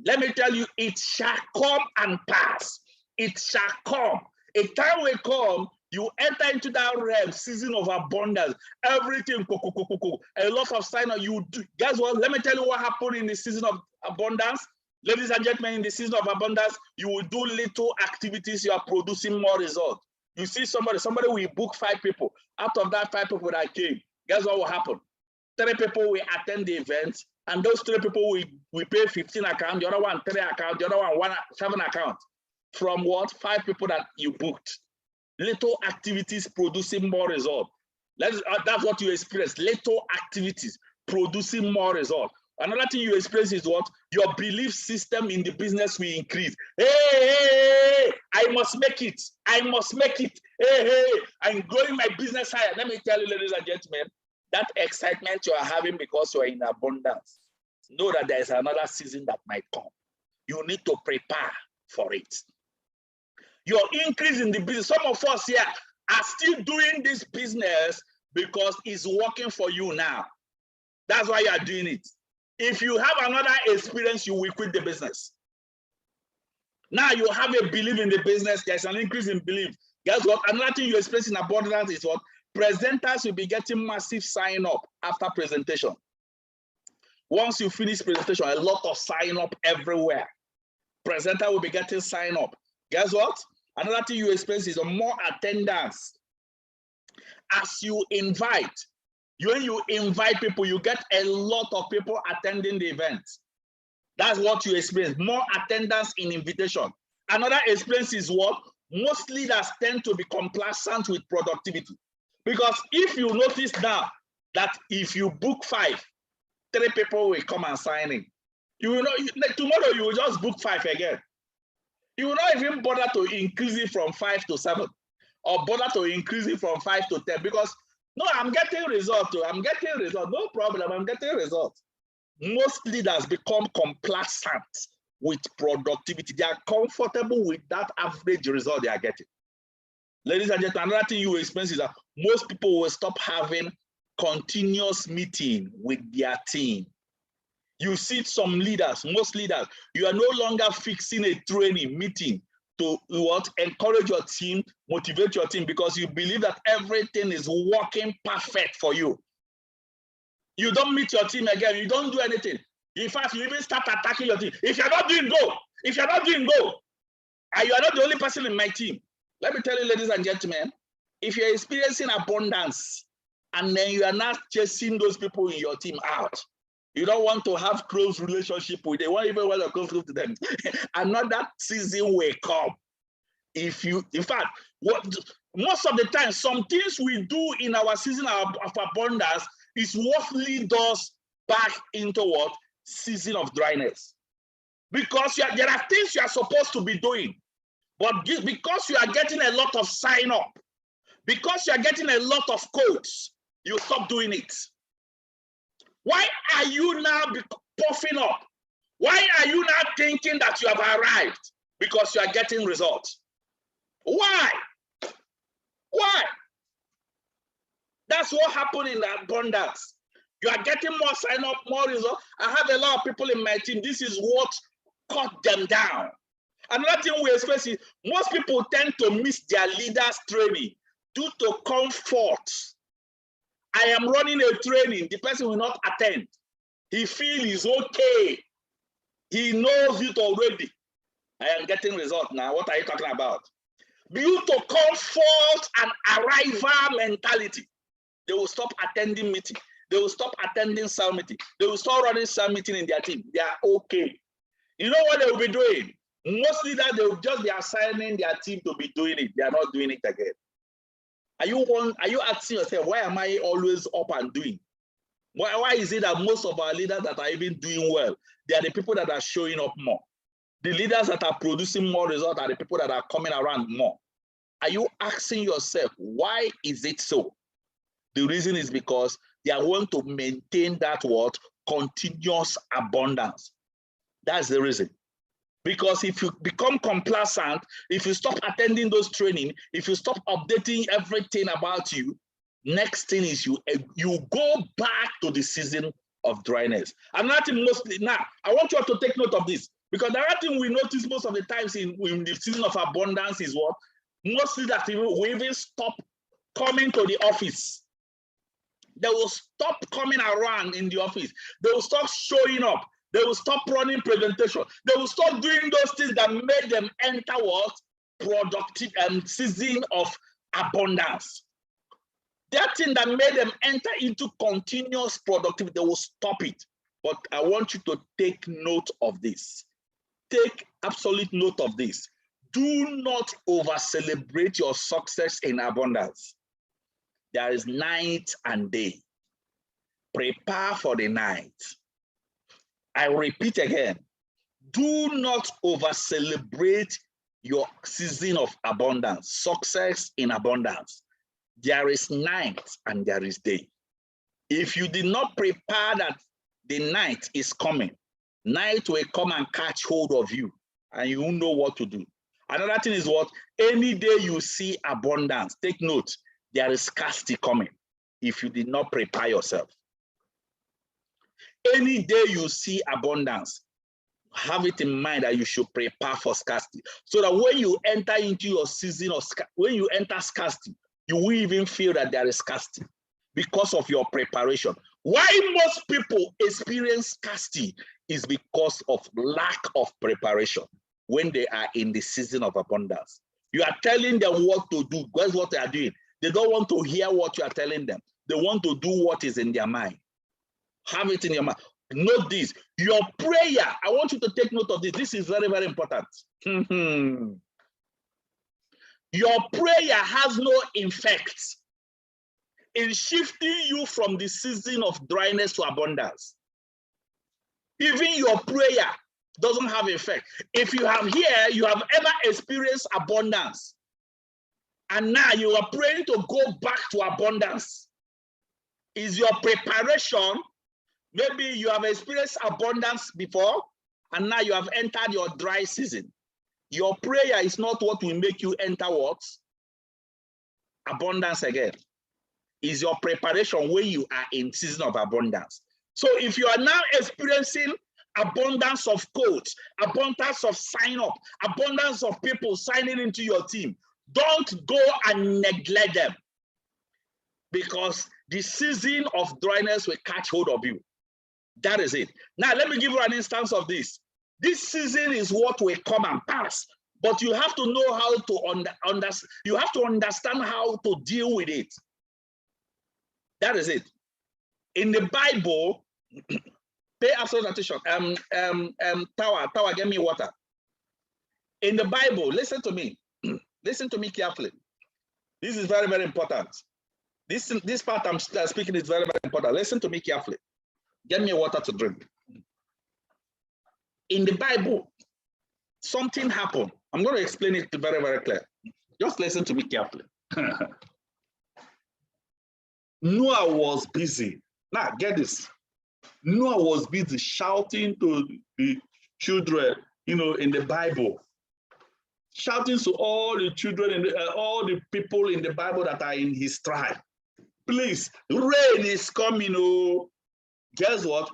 let me tell you, it shall come and pass. It shall come. A time will come, you enter into that realm, season of abundance. Everything, a lot of sign of you do. Guess what? Let me tell you what happened in the season of abundance. Ladies and gentlemen, in the season of abundance, you will do little activities, you are producing more results. You see somebody will book 5 people. Out of that 5 people that came, guess what will happen? 3 people will attend the event, and those 3 people will pay 15 accounts, the other one 3 accounts, the other one 7 accounts. From what? 5 people that you booked. Little activities producing more results. That's what you experience. Little activities producing more results. Another thing you experience is what? Your belief system in the business will increase. Hey, I must make it. I must make it. Hey, I'm growing my business higher. Let me tell you, ladies and gentlemen, that excitement you are having because you are in abundance, know that there is another season that might come. You need to prepare for it. Your increase in the business, some of us here are still doing this business because it's working for you now. That's why you are doing it. If you have another experience, you will quit the business. Now you have a belief in the business, there's an increase in belief. Guess what? Another thing you experience in abundance is what? Presenters will be getting massive sign up after presentation. Once you finish presentation, a lot of sign up everywhere. Presenter will be getting sign up. Guess what? Another thing you experience is more attendance. As you invite, when you invite people, you get a lot of people attending the event. That's what you experience, more attendance in invitation. Another experience is what? Most leaders tend to be complacent with productivity. Because if you notice now that if you book 5, 3 people will come and sign in. You will not, tomorrow you will just book 5 again. You will not even bother to increase it from 5 to 7 or bother to increase it from 5 to 10 because no, I'm getting results too. I'm getting results. No problem. I'm getting results. Most leaders become complacent with productivity. They are comfortable with that average result they are getting. Ladies and gentlemen, another thing you will experience is that most people will stop having continuous meeting with their team. You see some leaders, most leaders, you are no longer fixing a training meeting to what? Encourage your team, motivate your team because you believe that everything is working perfect for you. You don't meet your team again, you don't do anything. In fact, you even start attacking your team. If you're not doing go, and you are not the only person in my team, Let me tell you, ladies and gentlemen, if you're experiencing abundance and then you are not chasing those people in your team out, you don't want to have close relationship with them, won't even want to close to them. Another season will come. If you, in fact, what most of the time, some things we do in our season of abundance is what leads us back into what? Season of dryness. Because there are things you are supposed to be doing, but because you are getting a lot of sign up, because you are getting a lot of codes, you stop doing it. Why are you now puffing up? Why are you now thinking that you have arrived? Because you are getting results. Why? Why? That's what happened in abundance. You are getting more sign up, more results. I have a lot of people in my team. This is what cut them down. Another thing we expect is most people tend to miss their leaders' training due to comfort. I am running a training, the person will not attend. He feels okay. He knows it already. I am getting results now. What are you talking about? Due to comfort and arrival mentality, they will stop attending meeting. They will stop attending cell meeting. They will start running cell meeting in their team. They are okay. You know what they will be doing? Mostly that they will just be assigning their team to be doing it. They are not doing it again. Are you asking yourself, why am I always up and doing? Why is it that most of our leaders that are even doing well, they are the people that are showing up more? The leaders that are producing more results are the people that are coming around more. Are you asking yourself, why is it so? The reason is because they are going to maintain that what? Continuous abundance. That's the reason. Because if you become complacent, if you stop attending those training, if you stop updating everything about you, next thing is you go back to the season of dryness. Another thing mostly, now, I want you all to take note of this, because the other thing we notice most of the times in the season of abundance is what? Mostly that we even stop coming to the office. They will stop coming around in the office. They will stop showing up. They will stop running presentation. They will stop doing those things that made them enter what? Productive season of abundance. That thing that made them enter into continuous productivity, they will stop it. But I want you to take note of this. Take absolute note of this. Do not over-celebrate your success in abundance. There is night and day. Prepare for the night. I repeat again, do not over-celebrate your season of abundance, success in abundance. There is night and there is day. If you did not prepare that the night is coming, night will come and catch hold of you and you won't know what to do. Another thing is what? Any day you see abundance, take note, there is scarcity coming if you did not prepare yourself. Any day you see abundance, have it in mind that you should prepare for scarcity. So that when you enter into your season of when you enter scarcity, you will even feel that there is scarcity because of your preparation. Why most people experience scarcity is because of lack of preparation when they are in the season of abundance. You are telling them what to do. Guess what they are doing? They don't want to hear what you are telling them. They want to do what is in their mind. Have it in your mind. Note this. Your prayer, I want you to take note of this. This is very, very important. Your prayer has no effect in shifting you from the season of dryness to abundance. Even your prayer doesn't have effect. If you have ever experienced abundance, and now you are praying to go back to abundance, is your preparation? Maybe you have experienced abundance before, and now you have entered your dry season. Your prayer is not what will make you enter what? Abundance again. Is your preparation when you are in season of abundance. So if you are now experiencing abundance of codes, abundance of sign up, abundance of people signing into your team, don't go and neglect them, because the season of dryness will catch hold of you. That is it. Now, let me give you an instance of this. This season is what will come and pass. But you have to know how to you have to understand how to deal with it. That is it. In the Bible, pay absolute attention. Tower, get me water. In the Bible, listen to me. Listen to me carefully. This is very, very important. This part I'm speaking is very, very important. Listen to me carefully. Get me water to drink. In the Bible, something happened. I'm going to explain it very, very clear. Just listen to me carefully. Noah was busy. Now, get this. Noah was busy shouting to the children, in the Bible. Shouting to all the children, all the people in the Bible that are in his tribe. Please, rain is coming. Oh, guess what?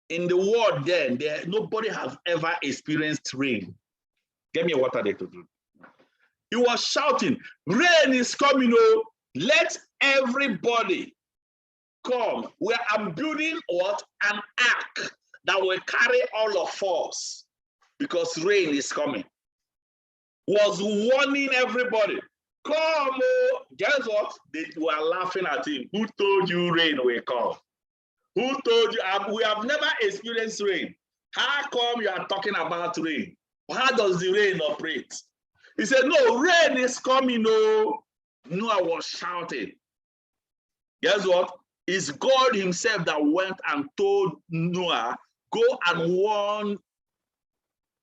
In the world then, nobody has ever experienced rain. Get me water there to drink. He was shouting, rain is coming. Oh, let everybody come. Where I'm building what? An ark that will carry all of us because rain is coming. Was warning everybody. Come, oh. Guess what? They were laughing at him. Who told you rain will come? Who told you? We have never experienced rain. How come you are talking about rain? How does the rain operate? He said, no, rain is coming. No. Noah was shouting. Guess what? It's God himself that went and told Noah, go and warn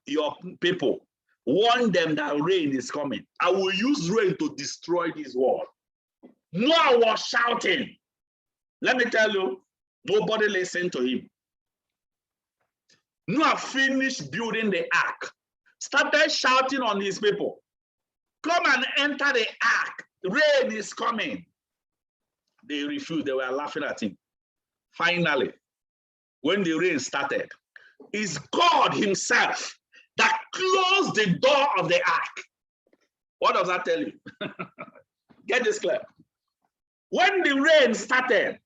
your people. Warn them that rain is coming. I will use rain to destroy this world. Noah was shouting. Let me tell you, nobody listened to him. Noah finished building the ark, started shouting on his people, come and enter the ark. Rain is coming. They refused. They were laughing at him. Finally, when the rain started, it's God himself that closed the door of the ark. What does that tell you? Get this clear. When the rain started,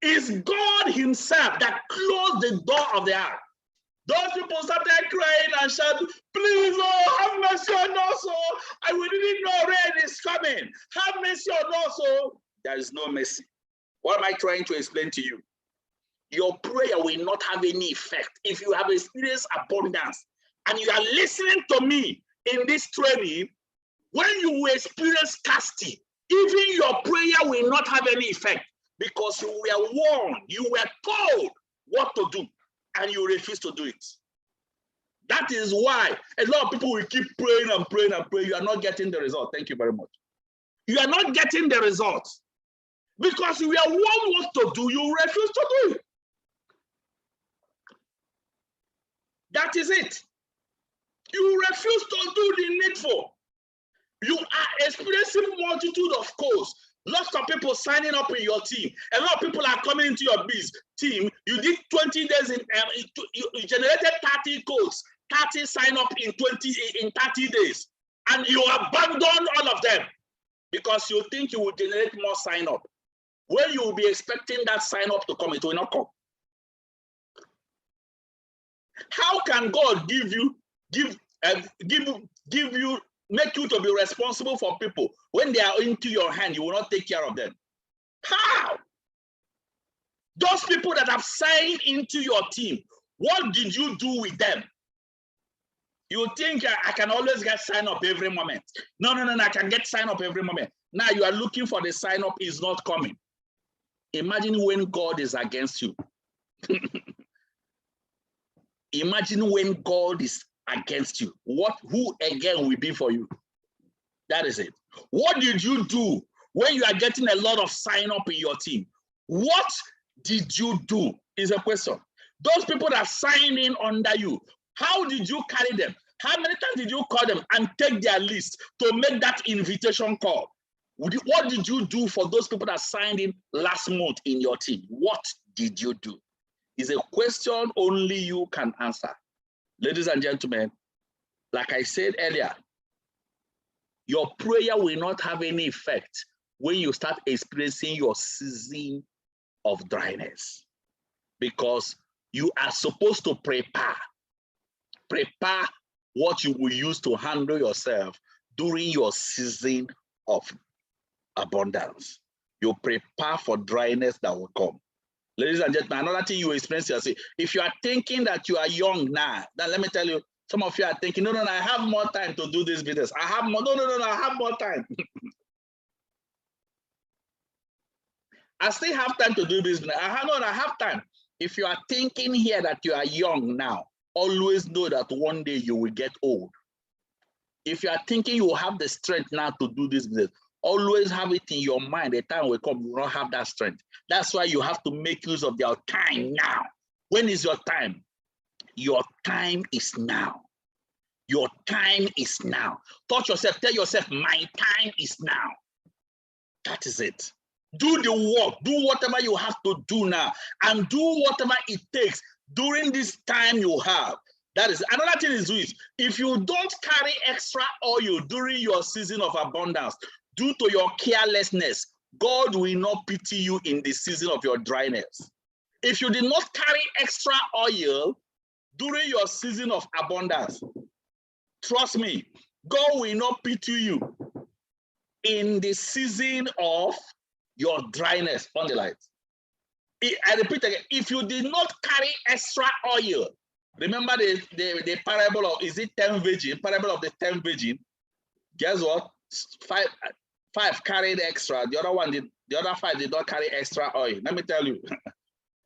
it's God himself that closed the door of the ark. Those people started crying and shouting, please, oh, have mercy on us, oh. We didn't know rain is coming. Have mercy on us, oh. There is no mercy. What am I trying to explain to you? Your prayer will not have any effect if you have experienced abundance and you are listening to me in this training. When you will experience scarcity, even your prayer will not have any effect because you were warned, you were told what to do, and you refuse to do it. That is why a lot of people will keep praying and praying and praying. You are not getting the result. Thank you very much. You are not getting the result because you were warned what to do, you refuse to do it. That is it. You refuse to do the needful. You are experiencing multitude of calls. Lots of people signing up in your team. A lot of people are coming into your team. You did 20 days you generated 30 codes, 30 sign up in 30 days, and you abandon all of them because you think you will generate more sign up. When you will be expecting that sign up to come, it will not come. How can God make you to be responsible for people when they are into your hand? You will not take care of them. How? Those people that have signed into your team, what did you do with them? You think I can always get sign up every moment. No, I can get sign up every moment. Now you are looking for the sign up, is not coming. Imagine when God is against you. Imagine when God is against you. Who again will be for you? That is it. What did you do when you are getting a lot of sign up in your team? What did you do is a question. Those people that sign in under you, how did you carry them? How many times did you call them and take their list to make that invitation call? What did you do for those people that signed in last month in your team? What did you do? Is a question only you can answer. Ladies and gentlemen, like I said earlier, your prayer will not have any effect when you start experiencing your season of dryness, because you are supposed to prepare what you will use to handle yourself during your season of abundance. You prepare for dryness that will come. Ladies and gentlemen, another thing you experience yourself, if you are thinking that you are young now, then let me tell you, some of you are thinking, no, I have more time to do this business. I have more, no, I have more time. I still have time to do this business. I have time. If you are thinking here that you are young now, always know that one day you will get old. If you are thinking you will have the strength now to do this business, always have it in your mind. The time will come, you will not have that strength. That's why you have to make use of your time now. When is your time? Your time is now. Your time is now. Touch yourself, tell yourself, my time is now. That is it. Do the work, do whatever you have to do now, and do whatever it takes during this time you have. That is another thing is this. If you don't carry extra oil during your season of abundance, due to your carelessness, God will not pity you in the season of your dryness. If you did not carry extra oil during your season of abundance, trust me, God will not pity you in the season of your dryness. On the light. I repeat again, if you did not carry extra oil, remember the parable of, is it 10 virgin, parable of the 10 virgin? Guess what? Five carried extra, the other 5 did not carry extra oil. Let me tell you,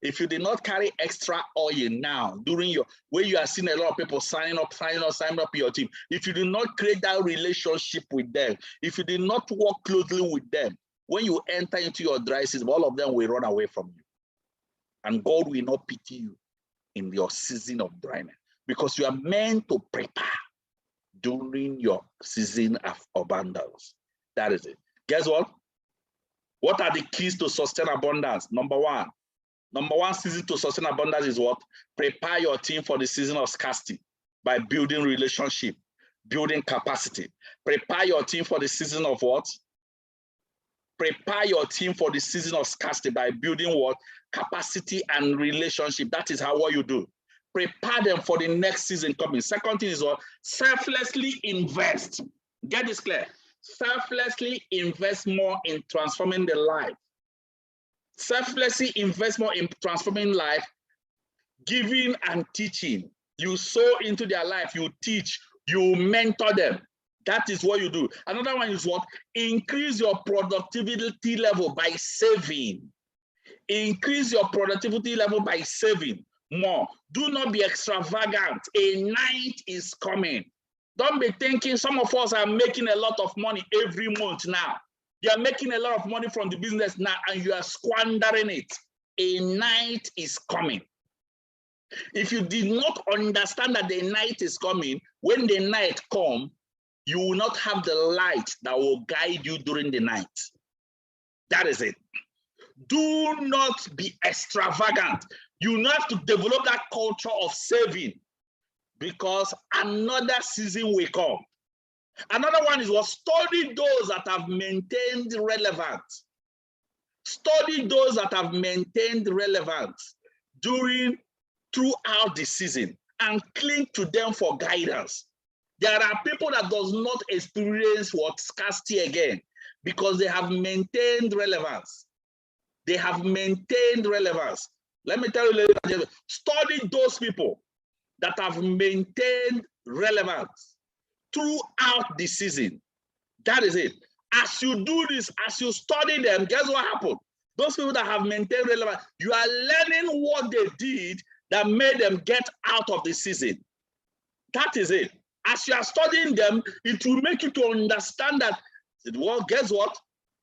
if you did not carry extra oil now, during your, where you are seeing a lot of people signing up your team, if you did not create that relationship with them, if you did not work closely with them, when you enter into your dry season, all of them will run away from you. And God will not pity you in your season of dryness, because you are meant to prepare during your season of abundance. That is it. Guess what? What are the keys to sustain abundance? Number one season to sustain abundance is what? Prepare your team for the season of scarcity by building relationship, building capacity. Prepare your team for the season of what? Prepare your team for the season of scarcity by building what? Capacity and relationship. That is what you do. Prepare them for the next season coming. Second thing is what? Selflessly invest. Get this clear. Selflessly invest more in transforming the life. Selflessly invest more in transforming life, giving and teaching. You sow into their life, you teach, you mentor them. That is what you do. Another one is what? Increase your productivity level by saving. Increase your productivity level by saving more. Do not be extravagant. A night is coming. Don't be thinking some of us are making a lot of money every month now. You are making a lot of money from the business now and you are squandering it. A night is coming. If you did not understand that the night is coming, when the night comes, you will not have the light that will guide you during the night. That is it. Do not be extravagant. You have to develop that culture of saving, because another season will come. Another one is what? Study those that have maintained relevance. Study those that have maintained relevance throughout the season and cling to them for guidance. There are people that does not experience what? Scarcity again, because they have maintained relevance. They have maintained relevance. Let me tell you, ladies and gentlemen, study those people that have maintained relevance throughout the season. That is it. As you do this, as you study them, guess what happened? Those people that have maintained relevance, you are learning what they did that made them get out of the season. That is it. As you are studying them, it will make you to understand that, well, guess what?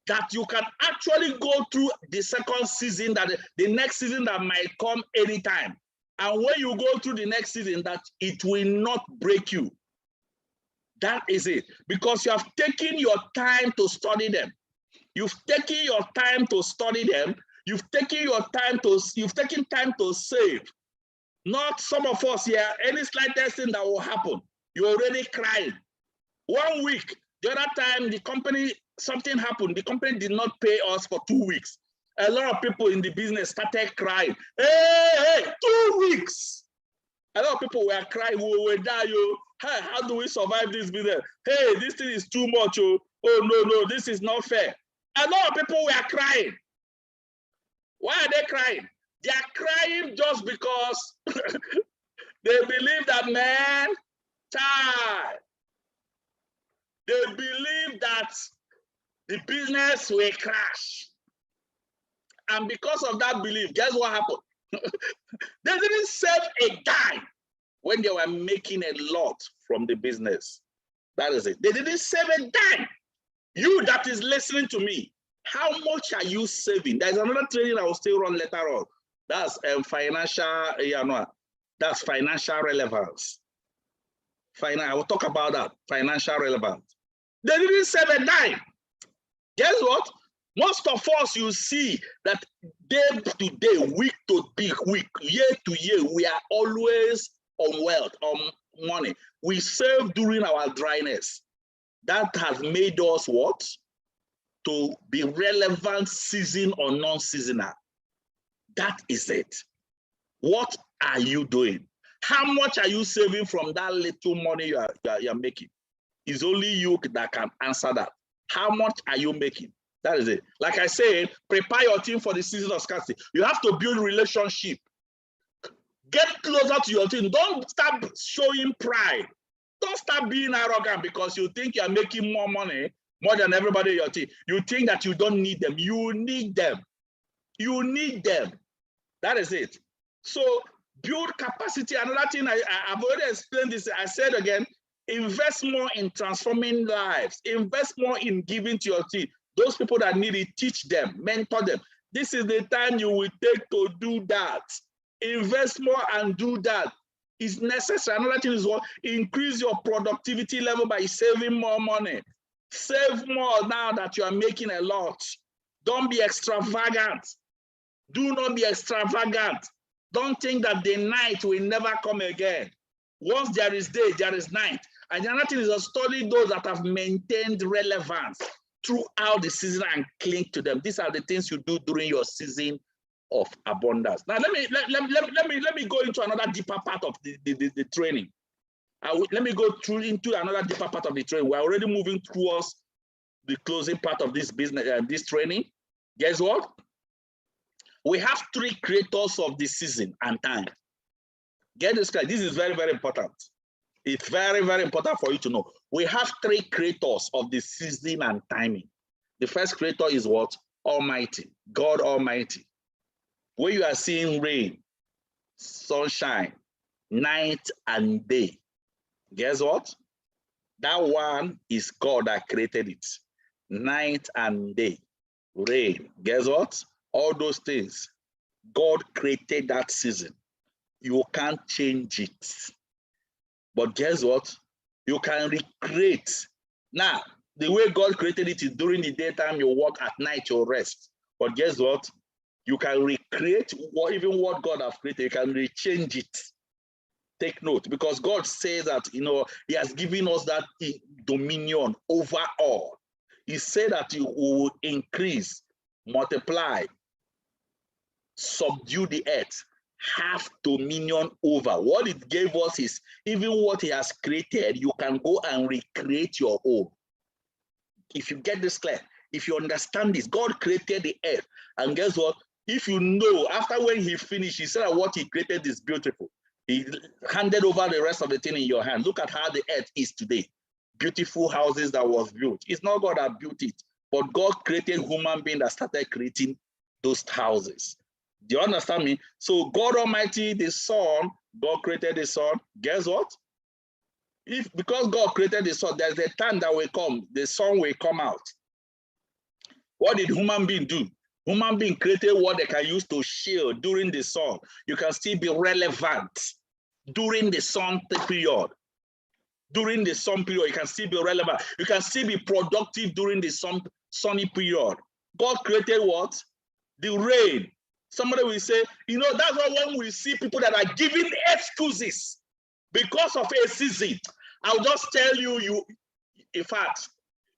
That you can actually go through the second season, that the next season that might come anytime. And when you go through the next season, that it will not break you. That is it. Because you have taken your time to study them. You've taken your time to study them. You've taken time to save. Not some of us here, any slightest thing that will happen, you're already crying. 1 week, the other time the company, something happened, the company did not pay us for 2 weeks. A lot of people in the business started crying. Hey, 2 weeks. A lot of people were crying, we will die, yo. Hey, how do we survive this business? Hey, this thing is too much, yo. Oh, no, this is not fair. A lot of people were crying. Why are they crying? They are crying just because they believe that, man, child, they believe that the business will crash. And because of that belief, guess what happened? They didn't save a dime when they were making a lot from the business. That is it. They didn't save a dime. You that is listening to me, how much are you saving? There's another training I will still run later on. That's financial, that's financial relevance. I will talk about that, financial relevance. They didn't save a dime. Guess what? Most of us, you see that day to day, week to week, year to year, we are always on wealth, on money. We save during our dryness. That has made us what? To be relevant season or non-seasonal. That is it. What are you doing? How much are you saving from that little money you're making? It's only you that can answer that. How much are you making? That is it. Like I said, prepare your team for the season of scarcity. You have to build relationship. Get closer to your team. Don't start showing pride. Don't start being arrogant because you think you're making more money, more than everybody in your team. You think that you don't need them. You need them. You need them. That is it. So build capacity. Another thing, I've already explained this. I said again, invest more in transforming lives. Invest more in giving to your team. Those people that need it, teach them, mentor them. This is the time you will take to do that. Invest more and do that. It's necessary. Another thing is what? Increase your productivity level by saving more money. Save more now that you are making a lot. Don't be extravagant. Do not be extravagant. Don't think that the night will never come again. Once there is day, there is night. And the other thing is to study those that have maintained relevance throughout the season and cling to them. These are the things you do during your season of abundance. Now let me go into another deeper part of the training. Let me go into another deeper part of the training. We're already moving towards the closing part of this business, this training. Guess what? We have three creators of the season and time. Get this right. This is very, very important. It's very, very important for you to know. We have three creators of the season and timing. The first creator is what? Almighty, God Almighty. Where you are seeing rain, sunshine, night and day. Guess what? That one is God that created it. Night and day, rain. Guess what? All those things. God created that season. You can't change it. But guess what? You can recreate. Now, the way God created it is during the daytime, you work, at night, you rest. But guess what? You can recreate even what God has created. You can rechange it. Take note, because God says that, He has given us that dominion over all. He said that He will increase, multiply, subdue the earth, have dominion over. What it gave us is even what He has created, you can go and recreate your own. If you get this clear, if you understand this, God created the earth. And guess what? If you know, after when He finished, He said that what He created is beautiful. He handed over the rest of the thing in your hand. Look at how the earth is today. Beautiful houses that was built. It's not God that built it, but God created human beings that started creating those houses. Do you understand me? So God Almighty, the Son, God created the Son. Guess what? Because God created the Son, there's a time that will come, the Son will come out. What did human being do? Human being created what they can use to shield during the sun. You can still be relevant during the sun period. During the sun period, you can still be relevant. You can still be productive during the sunny period. God created what? The rain. Somebody will say, that's why when we see people that are giving excuses because of a season, I'll just tell you, in fact,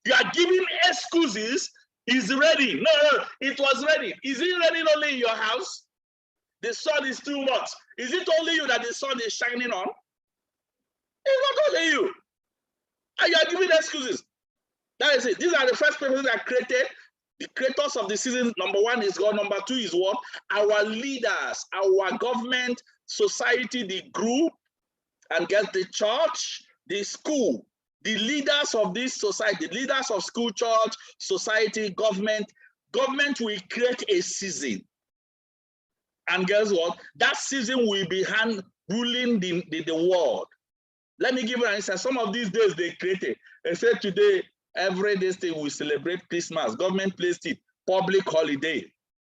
you are giving excuses. Is ready. No, it was ready. Is it ready only in your house? The sun is too much. Is it only you that the sun is shining on? It's not only you. And you are giving excuses. That is it. These are the first people that created. The creators of the season, number one is God. Number two is what? Our leaders, our government, society, the group, and get the church, the school, the leaders of this society, leaders of school, church, society, government. Government will create a season. And guess what? That season will be ruling the world. Let me give you an instance. Some of these days they created. They said today, every day we celebrate Christmas. Government placed it public holiday.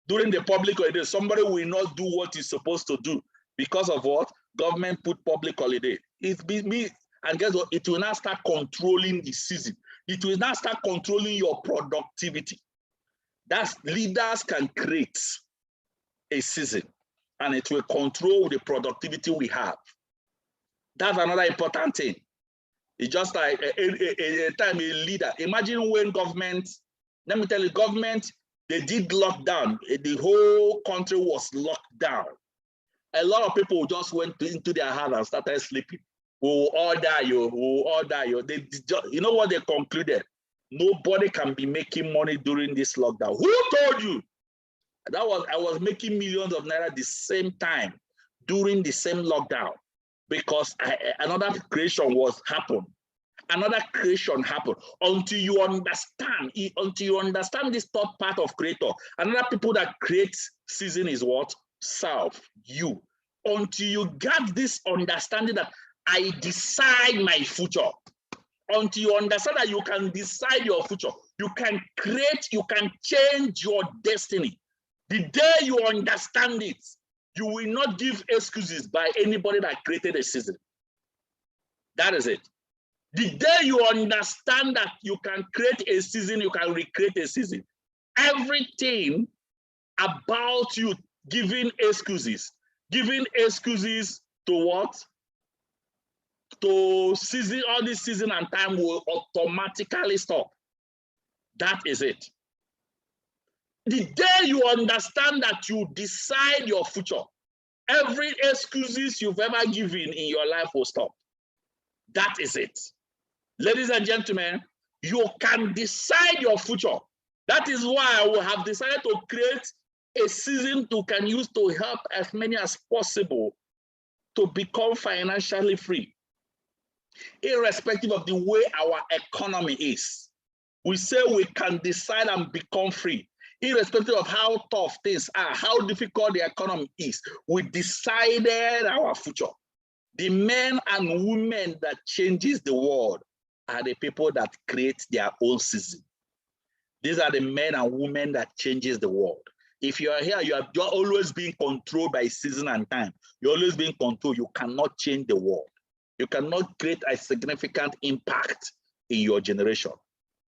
During the public holiday, somebody will not do what he's supposed to do because of what? Government put public holiday. It me, and guess what? It will now start controlling the season. It will now start controlling your productivity. That's leaders can create a season, and it will control the productivity we have. That's another important thing. It's just like a time a leader. Imagine when government, let me tell you, government, they did lockdown. The whole country was locked down. A lot of people just went into their house and started sleeping. We'll all die, we'll all die. You know what they concluded? Nobody can be making money during this lockdown. Who told you? I was making millions of naira the same time during the same lockdown. Because another creation happened. Another creation happened. Until you understand this third part of creator. Another people that create season is what? Self, you. Until you get this understanding that I decide my future. Until you understand that you can decide your future. You can create, you can change your destiny. The day you understand it, you will not give excuses by anybody that created a season. That is it. The day you understand that you can create a season, you can recreate a season. Everything about you giving excuses to what? To season, all this season and time will automatically stop. That is it. The day you understand that you decide your future, every excuses you've ever given in your life will stop. That is it. Ladies and gentlemen, you can decide your future. That is why I will have decided to create a season to can use to help as many as possible to become financially free, irrespective of the way our economy is. We say we can decide and become free. Irrespective of how tough things are, how difficult the economy is, we decided our future. The men and women that changes the world are the people that create their own season. These are the men and women that changes the world. If you are here, you're always being controlled by season and time. You're always being controlled. You cannot change the world. You cannot create a significant impact in your generation.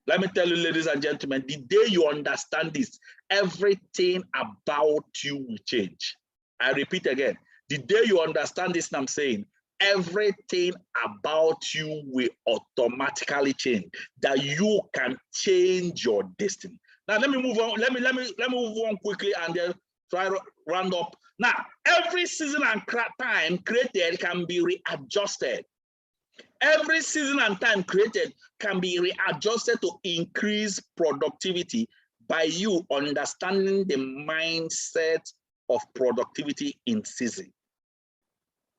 Let me tell you, ladies and gentlemen, the day you understand this, everything about you will change. I repeat again, the day you understand this, I'm saying, everything about you will automatically change. That you can change your destiny. Now let me move on. Let me move on quickly and then try to round up. Now, every season and time created can be readjusted. Every season and time created can be readjusted to increase productivity by you understanding the mindset of productivity in season.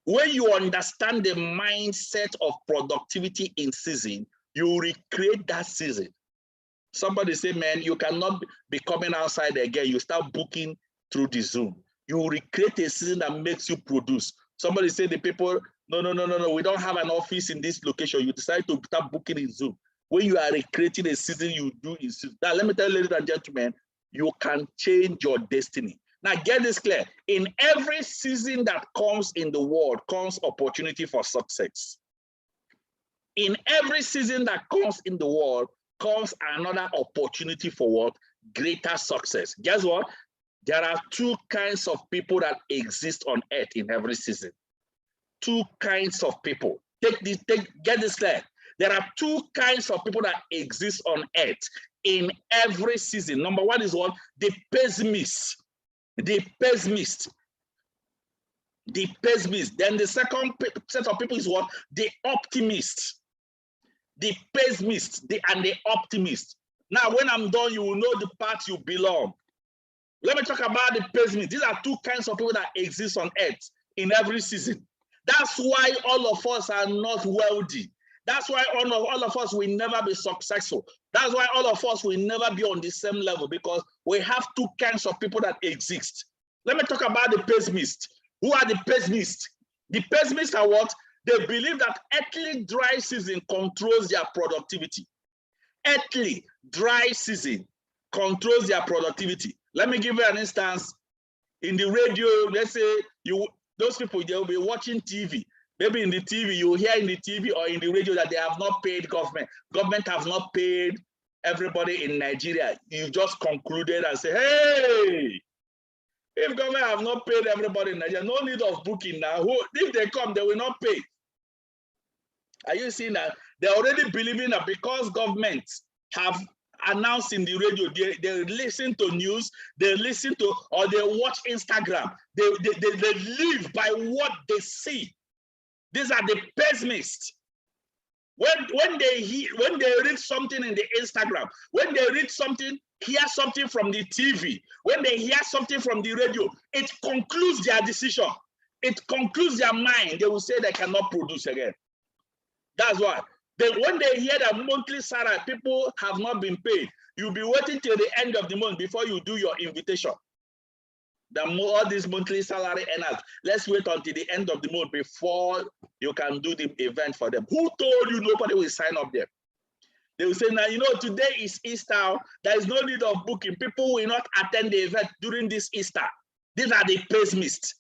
When you understand the mindset of productivity in season, you recreate that season. Somebody say, man, you cannot be coming outside again. You start booking through the Zoom. You recreate a season that makes you produce. Somebody say the people, no, we don't have an office in this location. You decide to start booking in Zoom. When you are recreating a season, you do in season. Now, let me tell you, ladies and gentlemen, you can change your destiny. Now, get this clear. In every season that comes in the world comes opportunity for success. In every season that comes in the world comes another opportunity for what? Greater success. Guess what? There are two kinds of people that exist on earth in every season. Two kinds of people. Get this clear. There are two kinds of people that exist on earth in every season. Number one is what? The pessimist. The pessimist. The pessimist. Then the second set of people is what? The optimist. The pessimist and the optimist. Now, when I'm done, you will know the part you belong. Let me talk about the pessimist. These are two kinds of people that exist on earth in every season. That's why all of us are not wealthy. That's why all of us will never be successful. That's why all of us will never be on the same level, because we have two kinds of people that exist. Let me talk about the pessimists. Who are the pessimists? The pessimists are what? They believe that earthly dry season controls their productivity. Earthly dry season controls their productivity. Let me give you an instance. In the radio, let's say those people, they'll be watching TV. Maybe in the TV, you hear in the TV or in the radio that they have not paid government. Government have not paid everybody in Nigeria. You just concluded and say, hey, if government have not paid everybody in Nigeria, no need of booking now. If they come, they will not pay. Are you seeing that? They're already believing that because governments have announced in the radio, they listen to news, they listen to, or they watch Instagram. They live by what they see. These are the pessimists. When they read something in the Instagram, when they read something, hear something from the TV, when they hear something from the radio, it concludes their decision. It concludes their mind. They will say they cannot produce again. That's why. When they hear that monthly salary, people have not been paid, you'll be waiting till the end of the month before you do your invitation. All these monthly salary earners, let's wait until the end of the month before you can do the event for them. Who told you nobody will sign up there? They will say, now, you know, today is Easter. There is no need of booking. People will not attend the event during this Easter. These are the pessimists.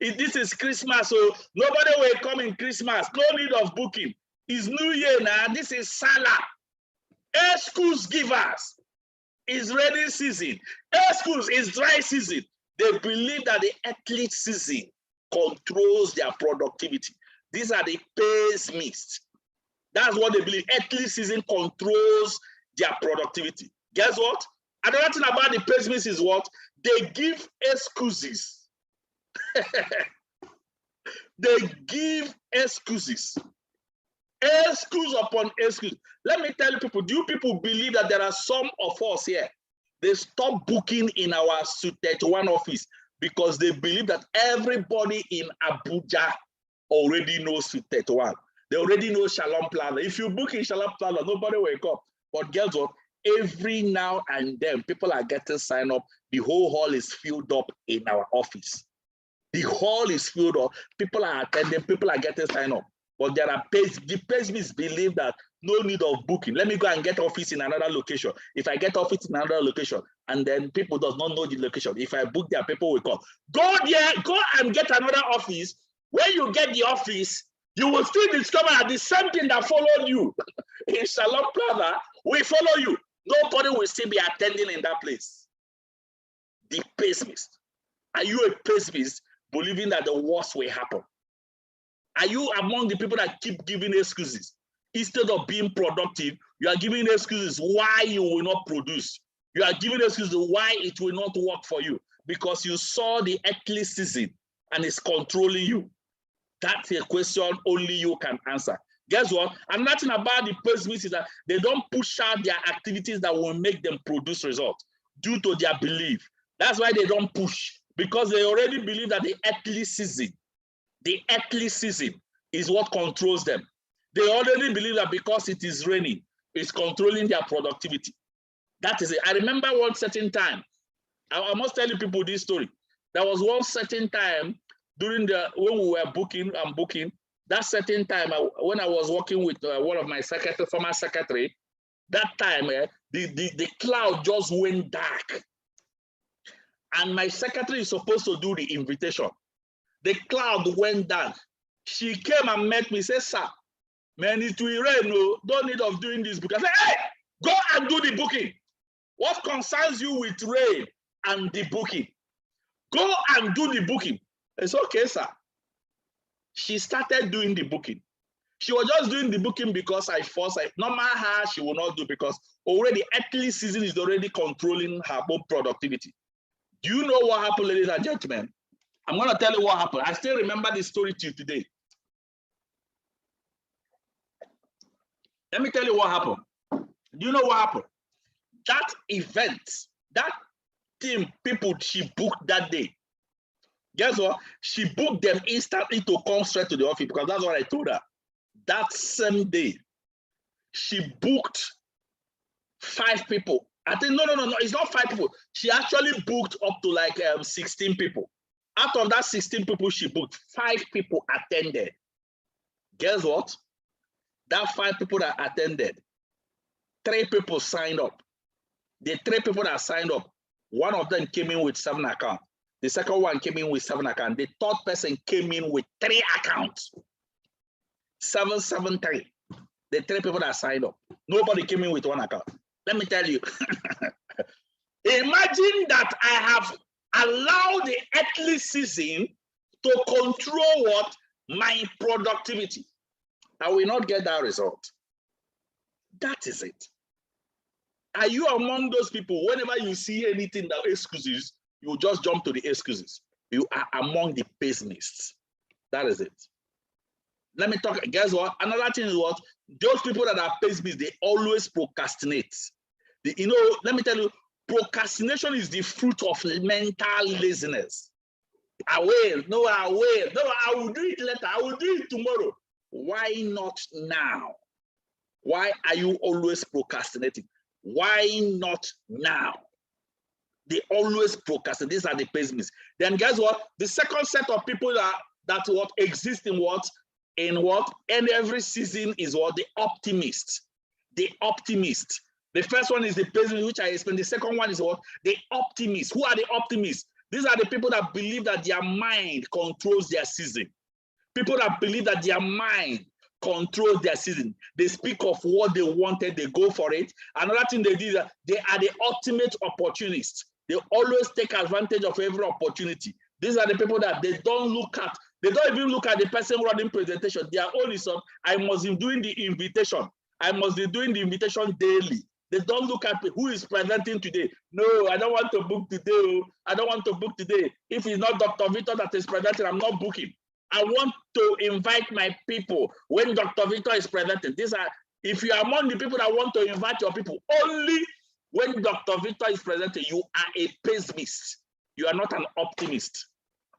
This is Christmas, so nobody will come in Christmas. No need of booking. It's New Year now. This is Salah. Excuse givers. It's rainy season. Excuse is dry season. They believe that the earthly season controls their productivity. These are the pessimists. That's what they believe. Earthly season controls their productivity. Guess what? Another thing about the pessimists is what? They give excuses. They give excuses. Excuse upon excuse. Let me tell you people, do you people believe that there are some of us here, they stop booking in our Suite 31 office because they believe that everybody in Abuja already knows Suite 31. They already know Shalom Plaza. If you book in Shalom Plaza, nobody will wake up. But guess what? Every now and then, people are getting signed up. The whole hall is filled up in our office. The hall is filled up. People are attending. People are getting signed up. But there are the pessimists believe that no need of booking. Let me go and get office in another location. If I get office in another location, and then people does not know the location, if I book there, people will come. Go there, go and get another office. When you get the office, you will still discover that the same thing that followed you in Shalom Plaza will follow you. Nobody will still be attending in that place. The pessimist. Are you a pessimist believing that the worst will happen? Are you among the people that keep giving excuses? Instead of being productive, you are giving excuses why you will not produce. You are giving excuses why it will not work for you because you saw the earthly season and it's controlling you. That's a question only you can answer. Guess what? And nothing about the pessimists is that they don't push out their activities that will make them produce results due to their belief. That's why they don't push, because they already believe that the earthly season is what controls them. They already believe that because it is raining, it's controlling their productivity. That is it. I remember one certain time, I must tell you people this story. There was one certain time when we were booking, that certain time when I was working with one of my former secretary, that time the cloud just went dark. And my secretary is supposed to do the invitation. The cloud went down. She came and met me, said, sir, man, it will rain, no, don't need of doing this. Because I said, hey, go and do the booking. What concerns you with rain and the booking? Go and do the booking. It's okay, sir. She started doing the booking. She was just doing the booking because I forced her. Normal her, she will not do because already earthly season is already controlling her own productivity. Do you know what happened, ladies and gentlemen? I'm going to tell you what happened. I still remember this story to today. Let me tell you what happened. Do you know what happened? That event, that team people she booked that day, guess what? She booked them instantly to come straight to the office because that's what I told her. That same day, she booked 5 people. I think, no, it's not 5 people. She actually booked up to like 16 people. Out of that 16 people she booked, 5 people attended. Guess what? That 5 people that attended, 3 people signed up. The 3 people that signed up, one of them came in with 7 accounts. The second one came in with 7 accounts. The third person came in with 3 accounts. 773. The 3 people that signed up. Nobody came in with 1 account. Let me tell you. Imagine that I have allowed the earthly season to control what? My productivity. I will not get that result. That is it. Are you among those people, whenever you see anything that excuses, you just jump to the excuses? You are among the pessimists. That is it. Let me talk, guess what? Another thing is what? Those people that are pessimists, they always procrastinate. Let me tell you, procrastination is the fruit of mental laziness. I will do it later, I will do it tomorrow. Why not now? Why are you always procrastinating? Why not now? They always procrastinate. These are the pessimists. Then guess what? The second set of people that what exist in what? In every season is what? The optimist. The optimist. The first one is the pessimist, which I explained. The second one is what? The optimist. Who are the optimists? These are the people that believe that their mind controls their season. People that believe that their mind controls their season. They speak of what they wanted, they go for it. Another thing they do is that they are the ultimate opportunists. They always take advantage of every opportunity. These are the people that they don't even look at the person running presentation. Their own is I must be doing the invitation. I must be doing the invitation daily. They don't look at who is presenting today. No, I don't want to book today. I don't want to book today. If it's not Dr. Victor that is presenting, I'm not booking. I want to invite my people when Dr. Victor is presenting. If you are among the people that want to invite your people, only when Dr. Victor is presenting, you are a pessimist. You are not an optimist.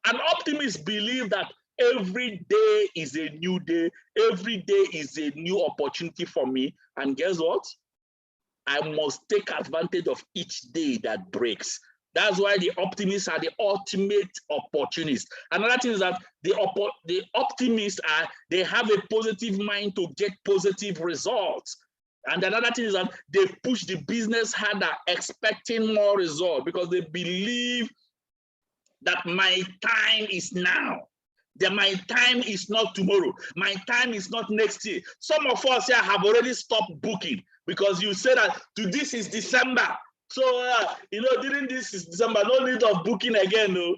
An optimist believes that every day is a new day. Every day is a new opportunity for me. And guess what? I must take advantage of each day that breaks. That's why the optimists are the ultimate opportunists. Another thing is that the optimists they have a positive mind to get positive results. And another thing is that they push the business harder, expecting more results because they believe that my time is now. That my time is not tomorrow. My time is not next year. Some of us here have already stopped booking because you say that this is December. So, during this is December, no need of booking again. No.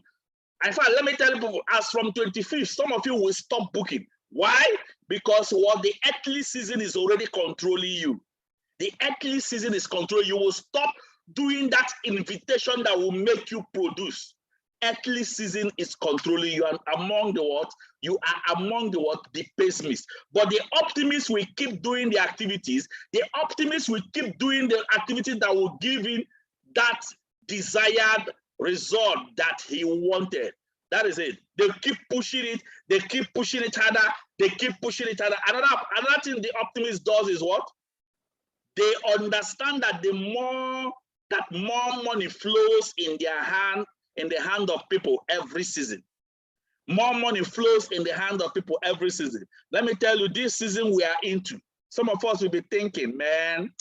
In fact, let me tell you, as from 25th, some of you will stop booking. Why? Because the earthly season is already controlling you. The earthly season is controlling you. You will stop doing that invitation that will make you produce. Earthly season is controlling you, and among the what? You are among the what? The pessimists. But the optimists will keep doing the activities. The optimists will keep doing the activities that will give him that desired result that he wanted. That is it. They keep pushing it. They keep pushing it harder. They keep pushing it harder. Another thing the optimist does is what? They understand that more money flows in their hand, in the hand of people every season. More money flows in the hand of people every season. Let me tell you, this season we are into, some of us will be thinking, man,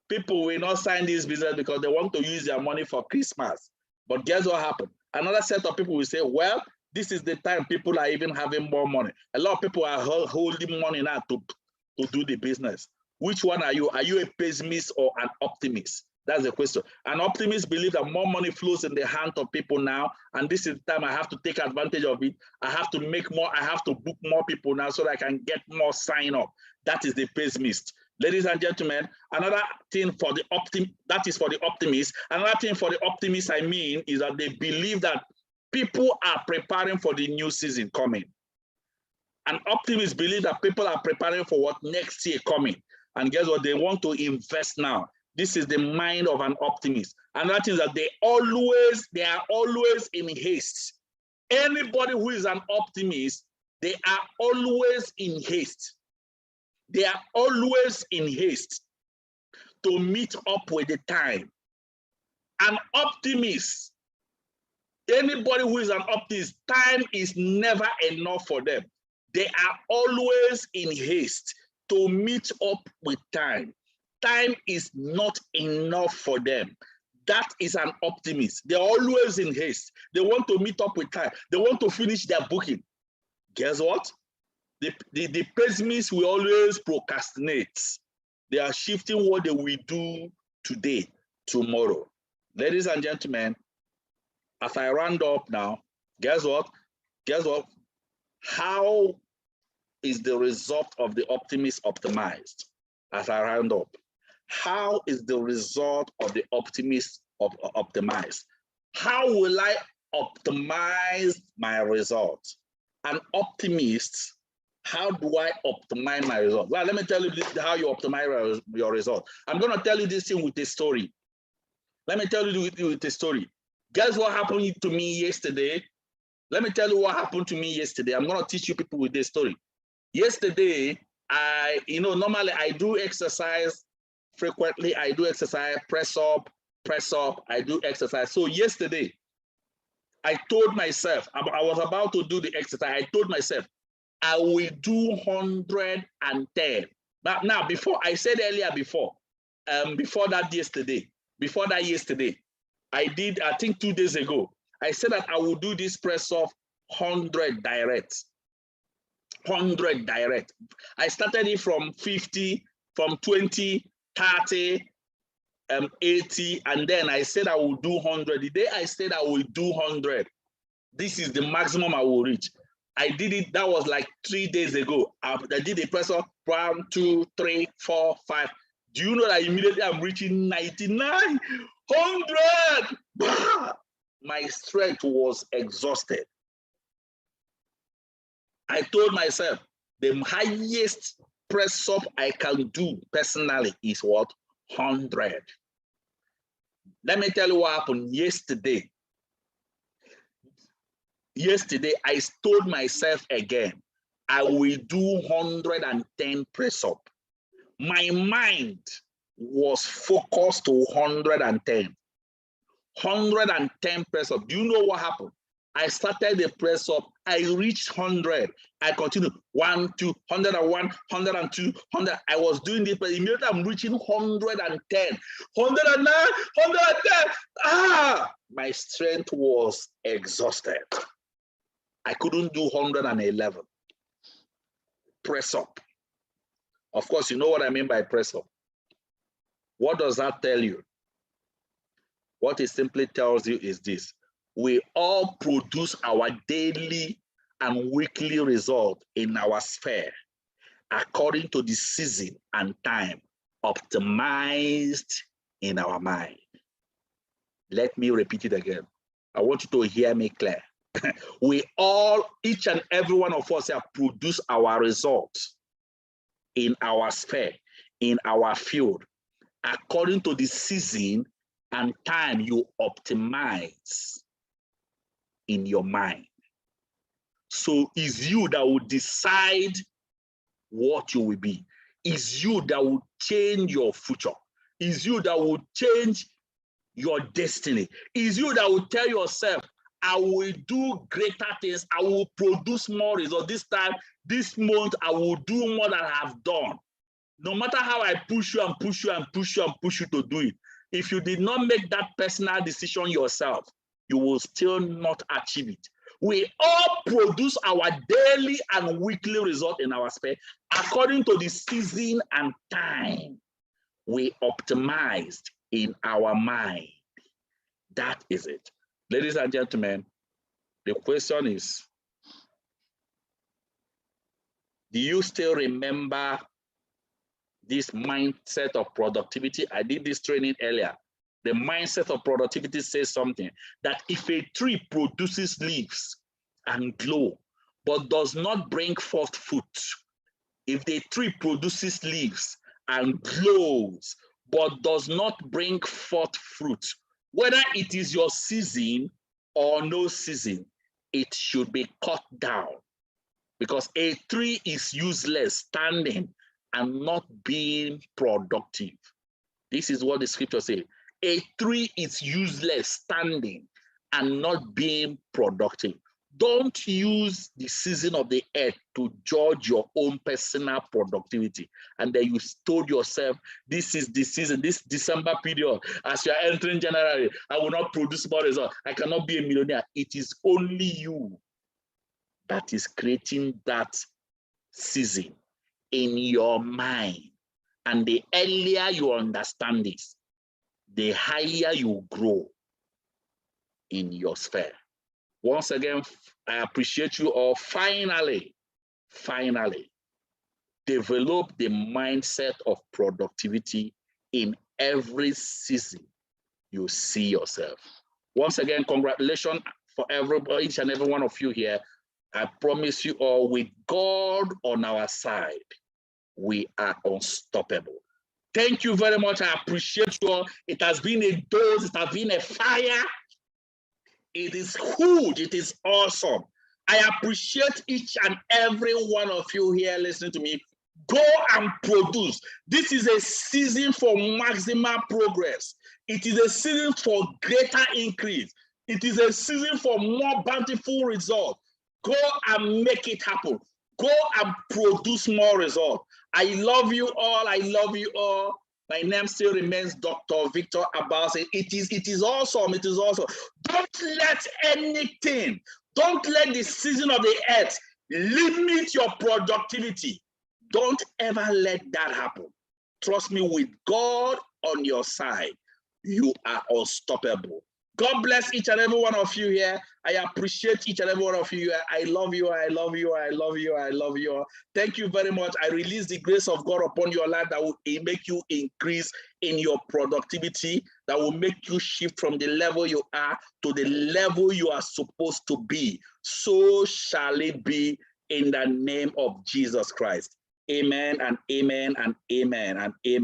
people will not sign this business because they want to use their money for Christmas. But guess what happened? Another set of people will say, well, this is the time people are even having more money. A lot of people are holding money now to do the business. Which one are you? Are you a pessimist or an optimist? That's the question. An optimist believes that more money flows in the hand of people now, and this is the time I have to take advantage of it. I have to make more, I have to book more people now so that I can get more sign up. That is the pessimist. Ladies and gentlemen, another thing for the optimist, that is for the optimist. Another thing for the optimist, I mean, is that they believe that People are preparing for the new season coming. And optimists believe that people are preparing for what next year coming. And guess what? They want to invest now. This is the mind of an optimist. And that is that they are always in haste. Anybody who is an optimist, they are always in haste. They are always in haste to meet up with the time. An optimist, anybody who is an optimist, time is never enough for them. They are always in haste to meet up with time. Time is not enough for them. That is an optimist. They're always in haste. They want to meet up with time. They want to finish their booking. Guess what? The pessimists will always procrastinate. They are shifting what they will do today, tomorrow. Ladies and gentlemen, as I round up now, guess what? Guess what? How is the result of the optimist optimized? As I round up, how is the result of the optimist optimized? How will I optimize my results? An optimist, how do I optimize my results? Well, let me tell you how you optimize your result. I'm going to tell you this thing with a story. Let me tell you with a story. Guess what happened to me yesterday? Let me tell you what happened to me yesterday. I'm going to teach you people with this story. Yesterday, normally I do exercise frequently. I do exercise, press up, I do exercise. So yesterday, I told myself, I was about to do the exercise. I told myself, I will do 110. Now, before I said earlier before that yesterday, I did, I think 2 days ago, I said that I will do this press off 100 direct. 100 direct. I started it from 50, from 20, 30, 80, and then I said I will do 100. The day I said I will do 100, this is the maximum I will reach. I did it, that was like 3 days ago. I did the press up 1, 2, 3, 4, 5. Do you know that immediately I'm reaching 99, 100? My strength was exhausted. I told myself the highest press up I can do personally is what? 100. Let me tell you what happened yesterday. Yesterday, I told myself again, I will do 110 press up. My mind was focused to 110. 110 press up. Do you know what happened? I started the press up. I reached 100. I continued 1, 2, 101, 102, 100. I was doing this, but immediately I'm reaching 110, 109, 110. My strength was exhausted. I couldn't do 111. Press up. Of course, you know what I mean by press up. What does that tell you? What it simply tells you is this: we all produce our daily and weekly result in our sphere according to the season and time optimized in our mind. Let me repeat it again. I want you to hear me clear. We all, each and every one of us, have produced our results in our sphere, in our field, according to the season and time you optimize in your mind. So it's you that will decide what you will be. It's you that will change your future. It's you that will change your destiny. It's you that will tell yourself, I will do greater things. I will produce more results. This time, this month, I will do more than I have done. No matter how I push you and push you and push you and push you to do it, if you did not make that personal decision yourself, you will still not achieve it. We all produce our daily and weekly result in our sphere according to the season and time we optimized in our mind. That is it. Ladies and gentlemen, the question is, do you still remember this mindset of productivity? I did this training earlier. The mindset of productivity says something that if a tree produces leaves and glow, but does not bring forth fruit, if the tree produces leaves and glows, but does not bring forth fruit, whether it is your season or no season, it should be cut down, because a tree is useless standing and not being productive. This is what the scripture says. A tree is useless standing and not being productive. Don't use the season of the earth to judge your own personal productivity. And then you told yourself, this is the season, this December period, as you're entering January, I will not produce more results. I cannot be a millionaire. It is only you that is creating that season in your mind. And the earlier you understand this, the higher you grow in your sphere. Once again, I appreciate you all. Finally, develop the mindset of productivity in every season you see yourself. Once again, congratulations for everybody, each and every one of you here. I promise you all, with God on our side, we are unstoppable. Thank you very much. I appreciate you all. It has been a dose, it has been a fire. It is huge, it is awesome. I appreciate each and every one of you here listening to me. Go and produce. This is a season for maximum progress. It is a season for greater increase. It is a season for more bountiful results. Go and make it happen. Go and produce more results. I love you all. I love you all. My name still remains Dr. Victor Abalson. It is awesome. It is awesome. Don't let anything, don't let the season of the earth limit your productivity. Don't ever let that happen. Trust me, with God on your side, you are unstoppable. God bless each and every one of you here. I appreciate each and every one of you here. I love you. I love you. I love you. I love you. Thank you very much. I release the grace of God upon your life that will make you increase in your productivity, that will make you shift from the level you are to the level you are supposed to be. So shall it be in the name of Jesus Christ. Amen and amen and amen and amen.